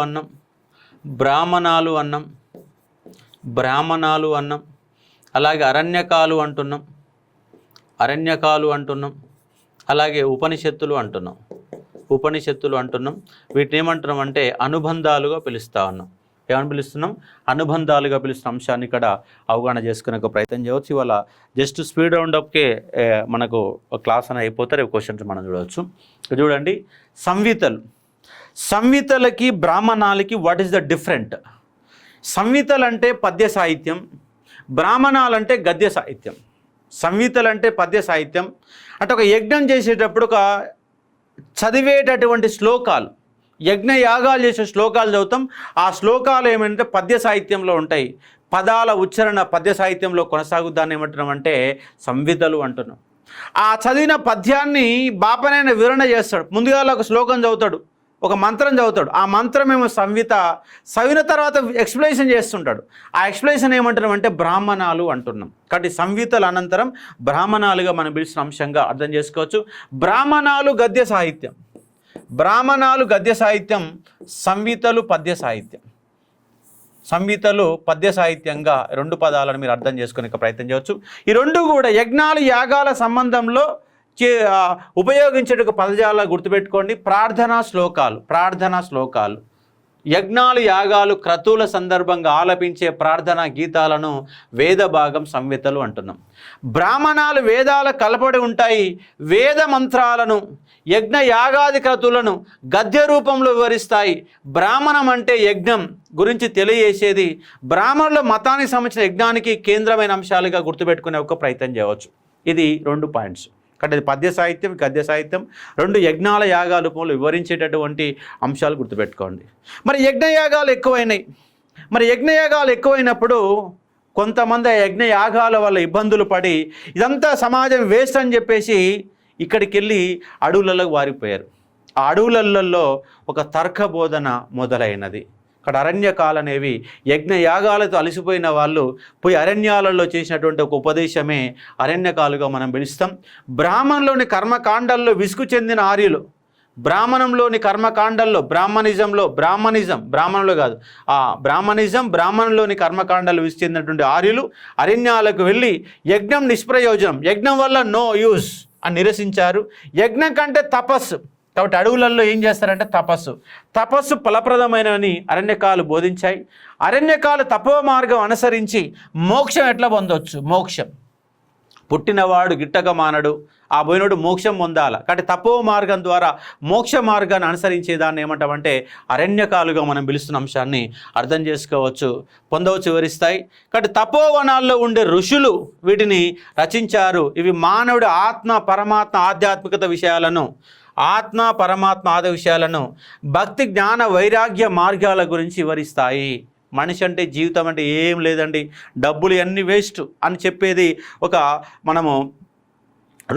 అన్నం, బ్రాహ్మణాలు అన్నం, అలాగే అరణ్యకాలు అంటున్నాం, అలాగే ఉపనిషత్తులు అంటున్నాం. వీటిని ఏమంటున్నాం అంటే అనుబంధాలుగా పిలుస్తూ ఉన్నాం. ఏమని పిలుస్తున్నాం? అనుబంధాలుగా పిలుస్తున్న అంశాన్ని ఇక్కడ అవగాహన చేసుకునే ఒక ప్రయత్నం చేయవచ్చు. ఇవాళ జస్ట్ స్పీడ్ రౌండప్కే మనకు క్లాస్ అని అయిపోతే రేపు క్వశ్చన్స్ మనం చూడవచ్చు. చూడండి, సంహితలకి బ్రాహ్మణాలకి వాట్ ఈస్ ద డిఫరెంట్? సంహితలు అంటే పద్య సాహిత్యం, బ్రాహ్మణాలంటే గద్య సాహిత్యం. సంహితలు అంటే పద్య సాహిత్యం అంటే ఒక యజ్ఞం చేసేటప్పుడు ఒక చదివేటటువంటి శ్లోకాలు, యజ్ఞ యాగాలు చేసే శ్లోకాలు చదువుతాం. ఆ శ్లోకాలు ఏమంటే పద్య సాహిత్యంలో ఉంటాయి. పదాల ఉచ్చారణ పద్య సాహిత్యంలో కొనసాగుద్దాన్ని ఏమంటున్నాం అంటే సంహితలు అంటున్నాం. ఆ చదివిన పద్యాన్ని బాపనైన వివరణ చేస్తాడు. ముందుగా ఒక శ్లోకం చదువుతాడు, ఒక మంత్రం చదువుతాడు, ఆ మంత్రం ఏమో సంహిత, చదివిన తర్వాత ఎక్స్ప్లెనేషన్ చేస్తుంటాడు. ఆ ఎక్స్ప్లెనేషన్ ఏమంటున్నాం అంటే బ్రాహ్మణాలు అంటున్నాం. కాబట్టి సంహితల అనంతరం బ్రాహ్మణాలుగా మనం పిలిచిన అంశంగా అర్థం చేసుకోవచ్చు. బ్రాహ్మణాలు గద్య సాహిత్యం, బ్రాహ్మణాలు గద్య సాహిత్యం, సంహితలు పద్య సాహిత్యం. సంహితలు పద్య సాహిత్యంగా 2 పదాలను మీరు అర్థం చేసుకునే ప్రయత్నం చేయవచ్చు. ఈ రెండు కూడా యజ్ఞాలు యాగాల సంబంధంలో ఉపయోగించేట పదజాల గుర్తుపెట్టుకోండి. ప్రార్థనా శ్లోకాలు, యజ్ఞాలు యాగాలు క్రతువుల సందర్భంగా ఆలపించే ప్రార్థనా గీతాలను వేద భాగం సంహితలు అంటున్నాం. బ్రాహ్మణాలు వేదాల కలపడి ఉంటాయి. వేద మంత్రాలను, యజ్ఞ యాగాది క్రతువులను గద్య రూపంలో వివరిస్తాయి. బ్రాహ్మణం అంటే యజ్ఞం గురించి తెలియజేసేది. బ్రాహ్మణుల మతానికి సంబంధించిన యజ్ఞానికి కేంద్రమైన అంశాలుగా గుర్తుపెట్టుకునే ఒక ప్రయత్నం చేయవచ్చు. ఇది 2 పాయింట్స్. కాబట్టి పద్య సాహిత్యం, గద్య సాహిత్యం, 2 యజ్ఞాల యాగాల రూపంలో వివరించేటటువంటి అంశాలు గుర్తుపెట్టుకోండి. మరి యజ్ఞయాగాలు ఎక్కువైనప్పుడు కొంతమంది యజ్ఞయాగాల వల్ల ఇబ్బందులు పడి ఇదంతా సమాజం వేస్ట్ అని చెప్పేసి ఇక్కడికి వెళ్ళి అడవులలో వారిపోయారు. ఆ అడవులలో ఒక తర్కబోధన మొదలైనది. అక్కడ అరణ్యకాలు అనేవి యజ్ఞయాగాలతో అలసిపోయిన వాళ్ళు పోయి అరణ్యాలలో చేసినటువంటి ఒక ఉపదేశమే అరణ్యకాలుగా మనం పిలుస్తాం. బ్రాహ్మణంలోని కర్మకాండాల్లో విసుగు చెందిన ఆర్యులు, బ్రాహ్మణంలోని కర్మకాండాల్లో బ్రాహ్మణంలోని కర్మకాండాలు విసుగు చెందినటువంటి ఆర్యులు అరణ్యాలకు వెళ్ళి యజ్ఞం నిష్ప్రయోజనం, యజ్ఞం వల్ల నో యూస్ అని నిరసించారు. యజ్ఞం కంటే తపస్సు, కాబట్టి అడవులలో ఏం చేస్తారంటే తపస్సు ఫలప్రదమైనని అరణ్యకాలు బోధించాయి. అరణ్యకాలు తపో మార్గం అనుసరించి మోక్షం ఎట్లా పొందవచ్చు? మోక్షం పుట్టినవాడు గిట్టక మానడు, ఆ పోయినోడు మోక్షం పొందాల. కాబట్టి తపో మార్గం ద్వారా మోక్ష మార్గాన్ని అనుసరించేదాన్ని ఏమంటామంటే అరణ్యకాలుగా మనం పిలుస్తున్న అంశాన్ని అర్థం చేసుకోవచ్చు, పొందవచ్చు, వివరిస్తాయి. కాబట్టి తపోవనాల్లో ఉండే ఋషులు వీటిని రచించారు. ఇవి మానవుడి ఆత్మ పరమాత్మ ఆధ్యాత్మికత విషయాలను, భక్తి జ్ఞాన వైరాగ్య మార్గాల గురించి వివరిస్తాయి. మనిషి అంటే జీవితం అంటే ఏం లేదండి, డబ్బులు అన్నీ వేస్ట్ అని చెప్పేది మనము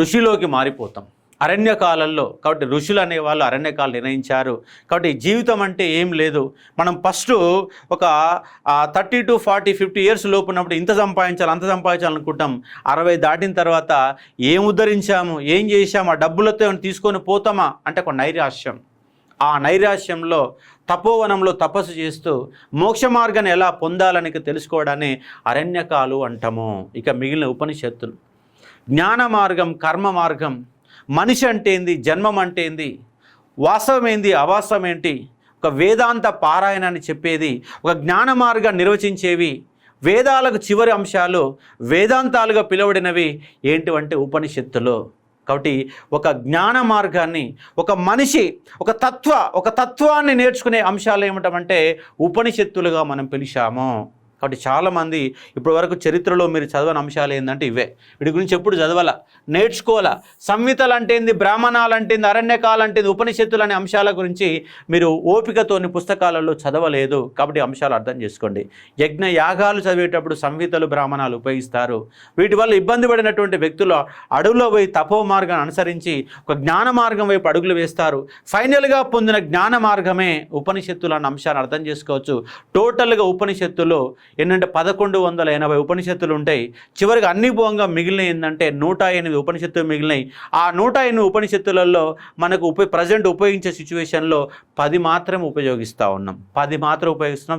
ఋషిలోకి మారిపోతాం అరణ్యకాలంలో. కాబట్టి ఋషులు అనేవాళ్ళు అరణ్యకాలు నిర్ణయించారు. కాబట్టి జీవితం అంటే ఏం లేదు, మనం ఫస్ట్ ఒక 30 to 40, 50 years లోపు ఉన్నప్పుడు ఇంత సంపాదించాలి అంత సంపాదించాలనుకుంటాం. 60 దాటిన తర్వాత ఏం ఉద్ధరించాము, ఏం చేశాము, ఆ డబ్బులతో తీసుకొని పోతామా అంటే ఒక నైరాశ్యం. ఆ నైరాశ్యంలో తపోవనంలో తపస్సు చేస్తూ మోక్ష మార్గాన్ని ఎలా పొందాలని తెలుసుకోవడాన్ని అరణ్యకాలు అంటాము. ఇక మిగిలిన ఉపనిషత్తులు జ్ఞాన మార్గం, కర్మ మార్గం, మనిషి అంటే ఏంది, జన్మం అంటే ఏంది, వాస్తవం ఏంది, అవాస్తవం ఏంటి, ఒక వేదాంత పారాయణాన్ని చెప్పేది, ఒక జ్ఞాన మార్గాన్ని నిర్వచించేవి, వేదాలకు చివరి అంశాలు వేదాంతాలుగా పిలువడినవి ఏంటివంటే ఉపనిషత్తులు. కాబట్టి ఒక జ్ఞాన మార్గాన్ని, ఒక మనిషి ఒక తత్వాన్ని నేర్చుకునే అంశాలు ఏమిటంటే ఉపనిషత్తులుగా మనం పిలిచాము. కాబట్టి చాలామంది ఇప్పటి వరకు చరిత్రలో మీరు చదవని అంశాలు ఏంటంటే ఇవే. వీటి గురించి ఎప్పుడు చదవాలా, నేర్చుకోవాలా. సంహితలు అంటే ఏంది, బ్రాహ్మణాలు అంటే ఏంది, అరణ్యకాలు అంటే ఏంది, ఉపనిషత్తులు అనే అంశాల గురించి మీరు ఓపికతోని పుస్తకాలలో చదవలేదు. కాబట్టి అంశాలు అర్థం చేసుకోండి. యజ్ఞ యాగాలు చదివేటప్పుడు సంహితలు, బ్రాహ్మణాలు ఉపయోగిస్తారు. వీటి వల్ల ఇబ్బంది పడినటువంటి వ్యక్తులు అడవుల్లో పోయి తపో మార్గాన్ని అనుసరించి ఒక జ్ఞాన మార్గం వైపు అడుగులు వేస్తారు. ఫైనల్గా పొందిన జ్ఞాన మార్గమే ఉపనిషత్తులు అన్న అంశాన్ని అర్థం చేసుకోవచ్చు. టోటల్గా ఉపనిషత్తులు ఏంటంటే 1180 ఉపనిషత్తులు ఉంటాయి. చివరికి అన్ని పోగా మిగిలినవి ఏంటంటే 108 ఉపనిషత్తులు మిగిలినాయి. ఆ 108 ఉపనిషత్తులలో మనకు ప్రజెంట్ ఉపయోగించే సిచ్యువేషన్లో 10 మాత్రమే ఉపయోగిస్తున్నాం.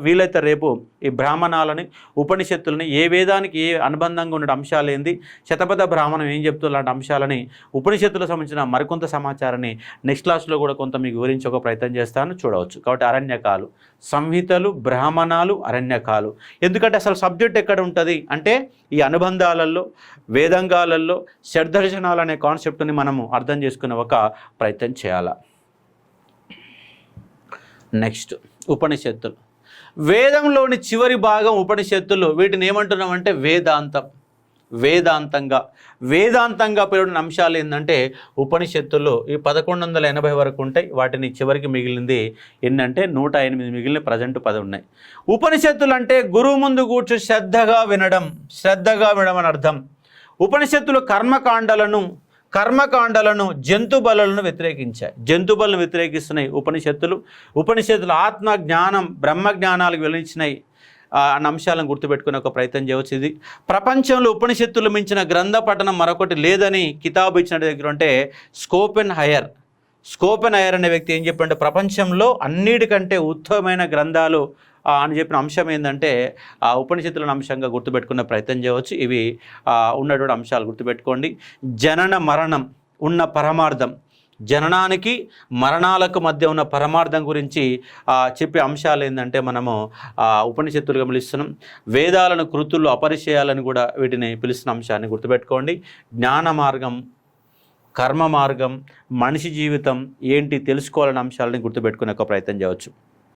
వీలైతే రేపు ఈ బ్రాహ్మణాలని, ఉపనిషత్తులని, ఏ వేదానికి ఏ అనుబంధంగా ఉన్న అంశాలు ఏంది, శతపథ బ్రాహ్మణం ఏం చెప్తూ లాంటి అంశాలని, ఉపనిషత్తులకు సంబంధించిన మరికొంత సమాచారాన్ని నెక్స్ట్ క్లాస్లో కూడా కొంత మీకు వివరించి ఒక ప్రయత్నం చేస్తాను, చూడవచ్చు. కాబట్టి అరణ్యకాలు, సంహితలు, బ్రాహ్మణాలు, అరణ్యకాలు. ఎందుకంటే అసలు సబ్జెక్ట్ ఎక్కడ ఉంటుంది అంటే ఈ అనుబంధాలలో, వేదంగాలలో షడ్దర్శనాలు అనే కాన్సెప్ట్ని మనము అర్థం చేసుకునే ఒక ప్రయత్నం చేయాలి. నెక్స్ట్ ఉపనిషత్తులు. వేదంలోని చివరి భాగం ఉపనిషత్తులు. వీటిని ఏమంటున్నామంటే వేదాంతంగా పిలువడిన అంశాలు ఏంటంటే ఉపనిషత్తులు ఈ 1180 వరకు ఉంటాయి. వాటిని చివరికి మిగిలింది ఏంటంటే 108 మిగిలిన ప్రజెంట్ 10 ఉన్నాయి. ఉపనిషత్తులు అంటే గురువు ముందు కూర్చు శ్రద్ధగా వినడం అని అర్థం. ఉపనిషత్తులు కర్మకాండలను, కర్మకాండాలను జంతు బలులను వ్యతిరేకించాయి. జంతు బలను వ్యతిరేకిస్తున్నాయి ఉపనిషత్తులు. ఉపనిషత్తులు ఆత్మ జ్ఞానం బ్రహ్మ జ్ఞానాలకు వెలించినాయి అన్న అంశాలను గుర్తుపెట్టుకునే ఒక ప్రయత్నం చేయవచ్చు. ఇది ప్రపంచంలో ఉపనిషత్తులు మించిన గ్రంథ పఠనం మరొకటి లేదని కితాబు ఇచ్చిన దగ్గర ఉంటే స్కోపెన్ హయర్ అనే వ్యక్తి ఏం చెప్పంటే ప్రపంచంలో అన్నిటికంటే ఉత్తమమైన గ్రంథాలు అని చెప్పిన అంశం ఏంటంటే ఉపనిషత్తులను అంశంగా గుర్తుపెట్టుకునే ప్రయత్నం చేయవచ్చు. ఇవి ఉన్నటువంటి అంశాలు గుర్తుపెట్టుకోండి. జనన మరణం ఉన్న పరమార్థం, జననానికి మరణాలకు మధ్య ఉన్న పరమార్థం గురించి చెప్పే అంశాలు ఏంటంటే మనము ఉపనిషత్తులుగా పిలుస్తున్నాం. వేదాలను కృతుల్లో అపరిచయాలను కూడా వీటిని పిలుస్తున్న అంశాన్ని గుర్తుపెట్టుకోండి. జ్ఞాన మార్గం, కర్మ మార్గం, మనిషి జీవితం ఏంటి తెలుసుకోవాలనే అంశాలని గుర్తుపెట్టుకునే ఒక ప్రయత్నం చేయవచ్చు.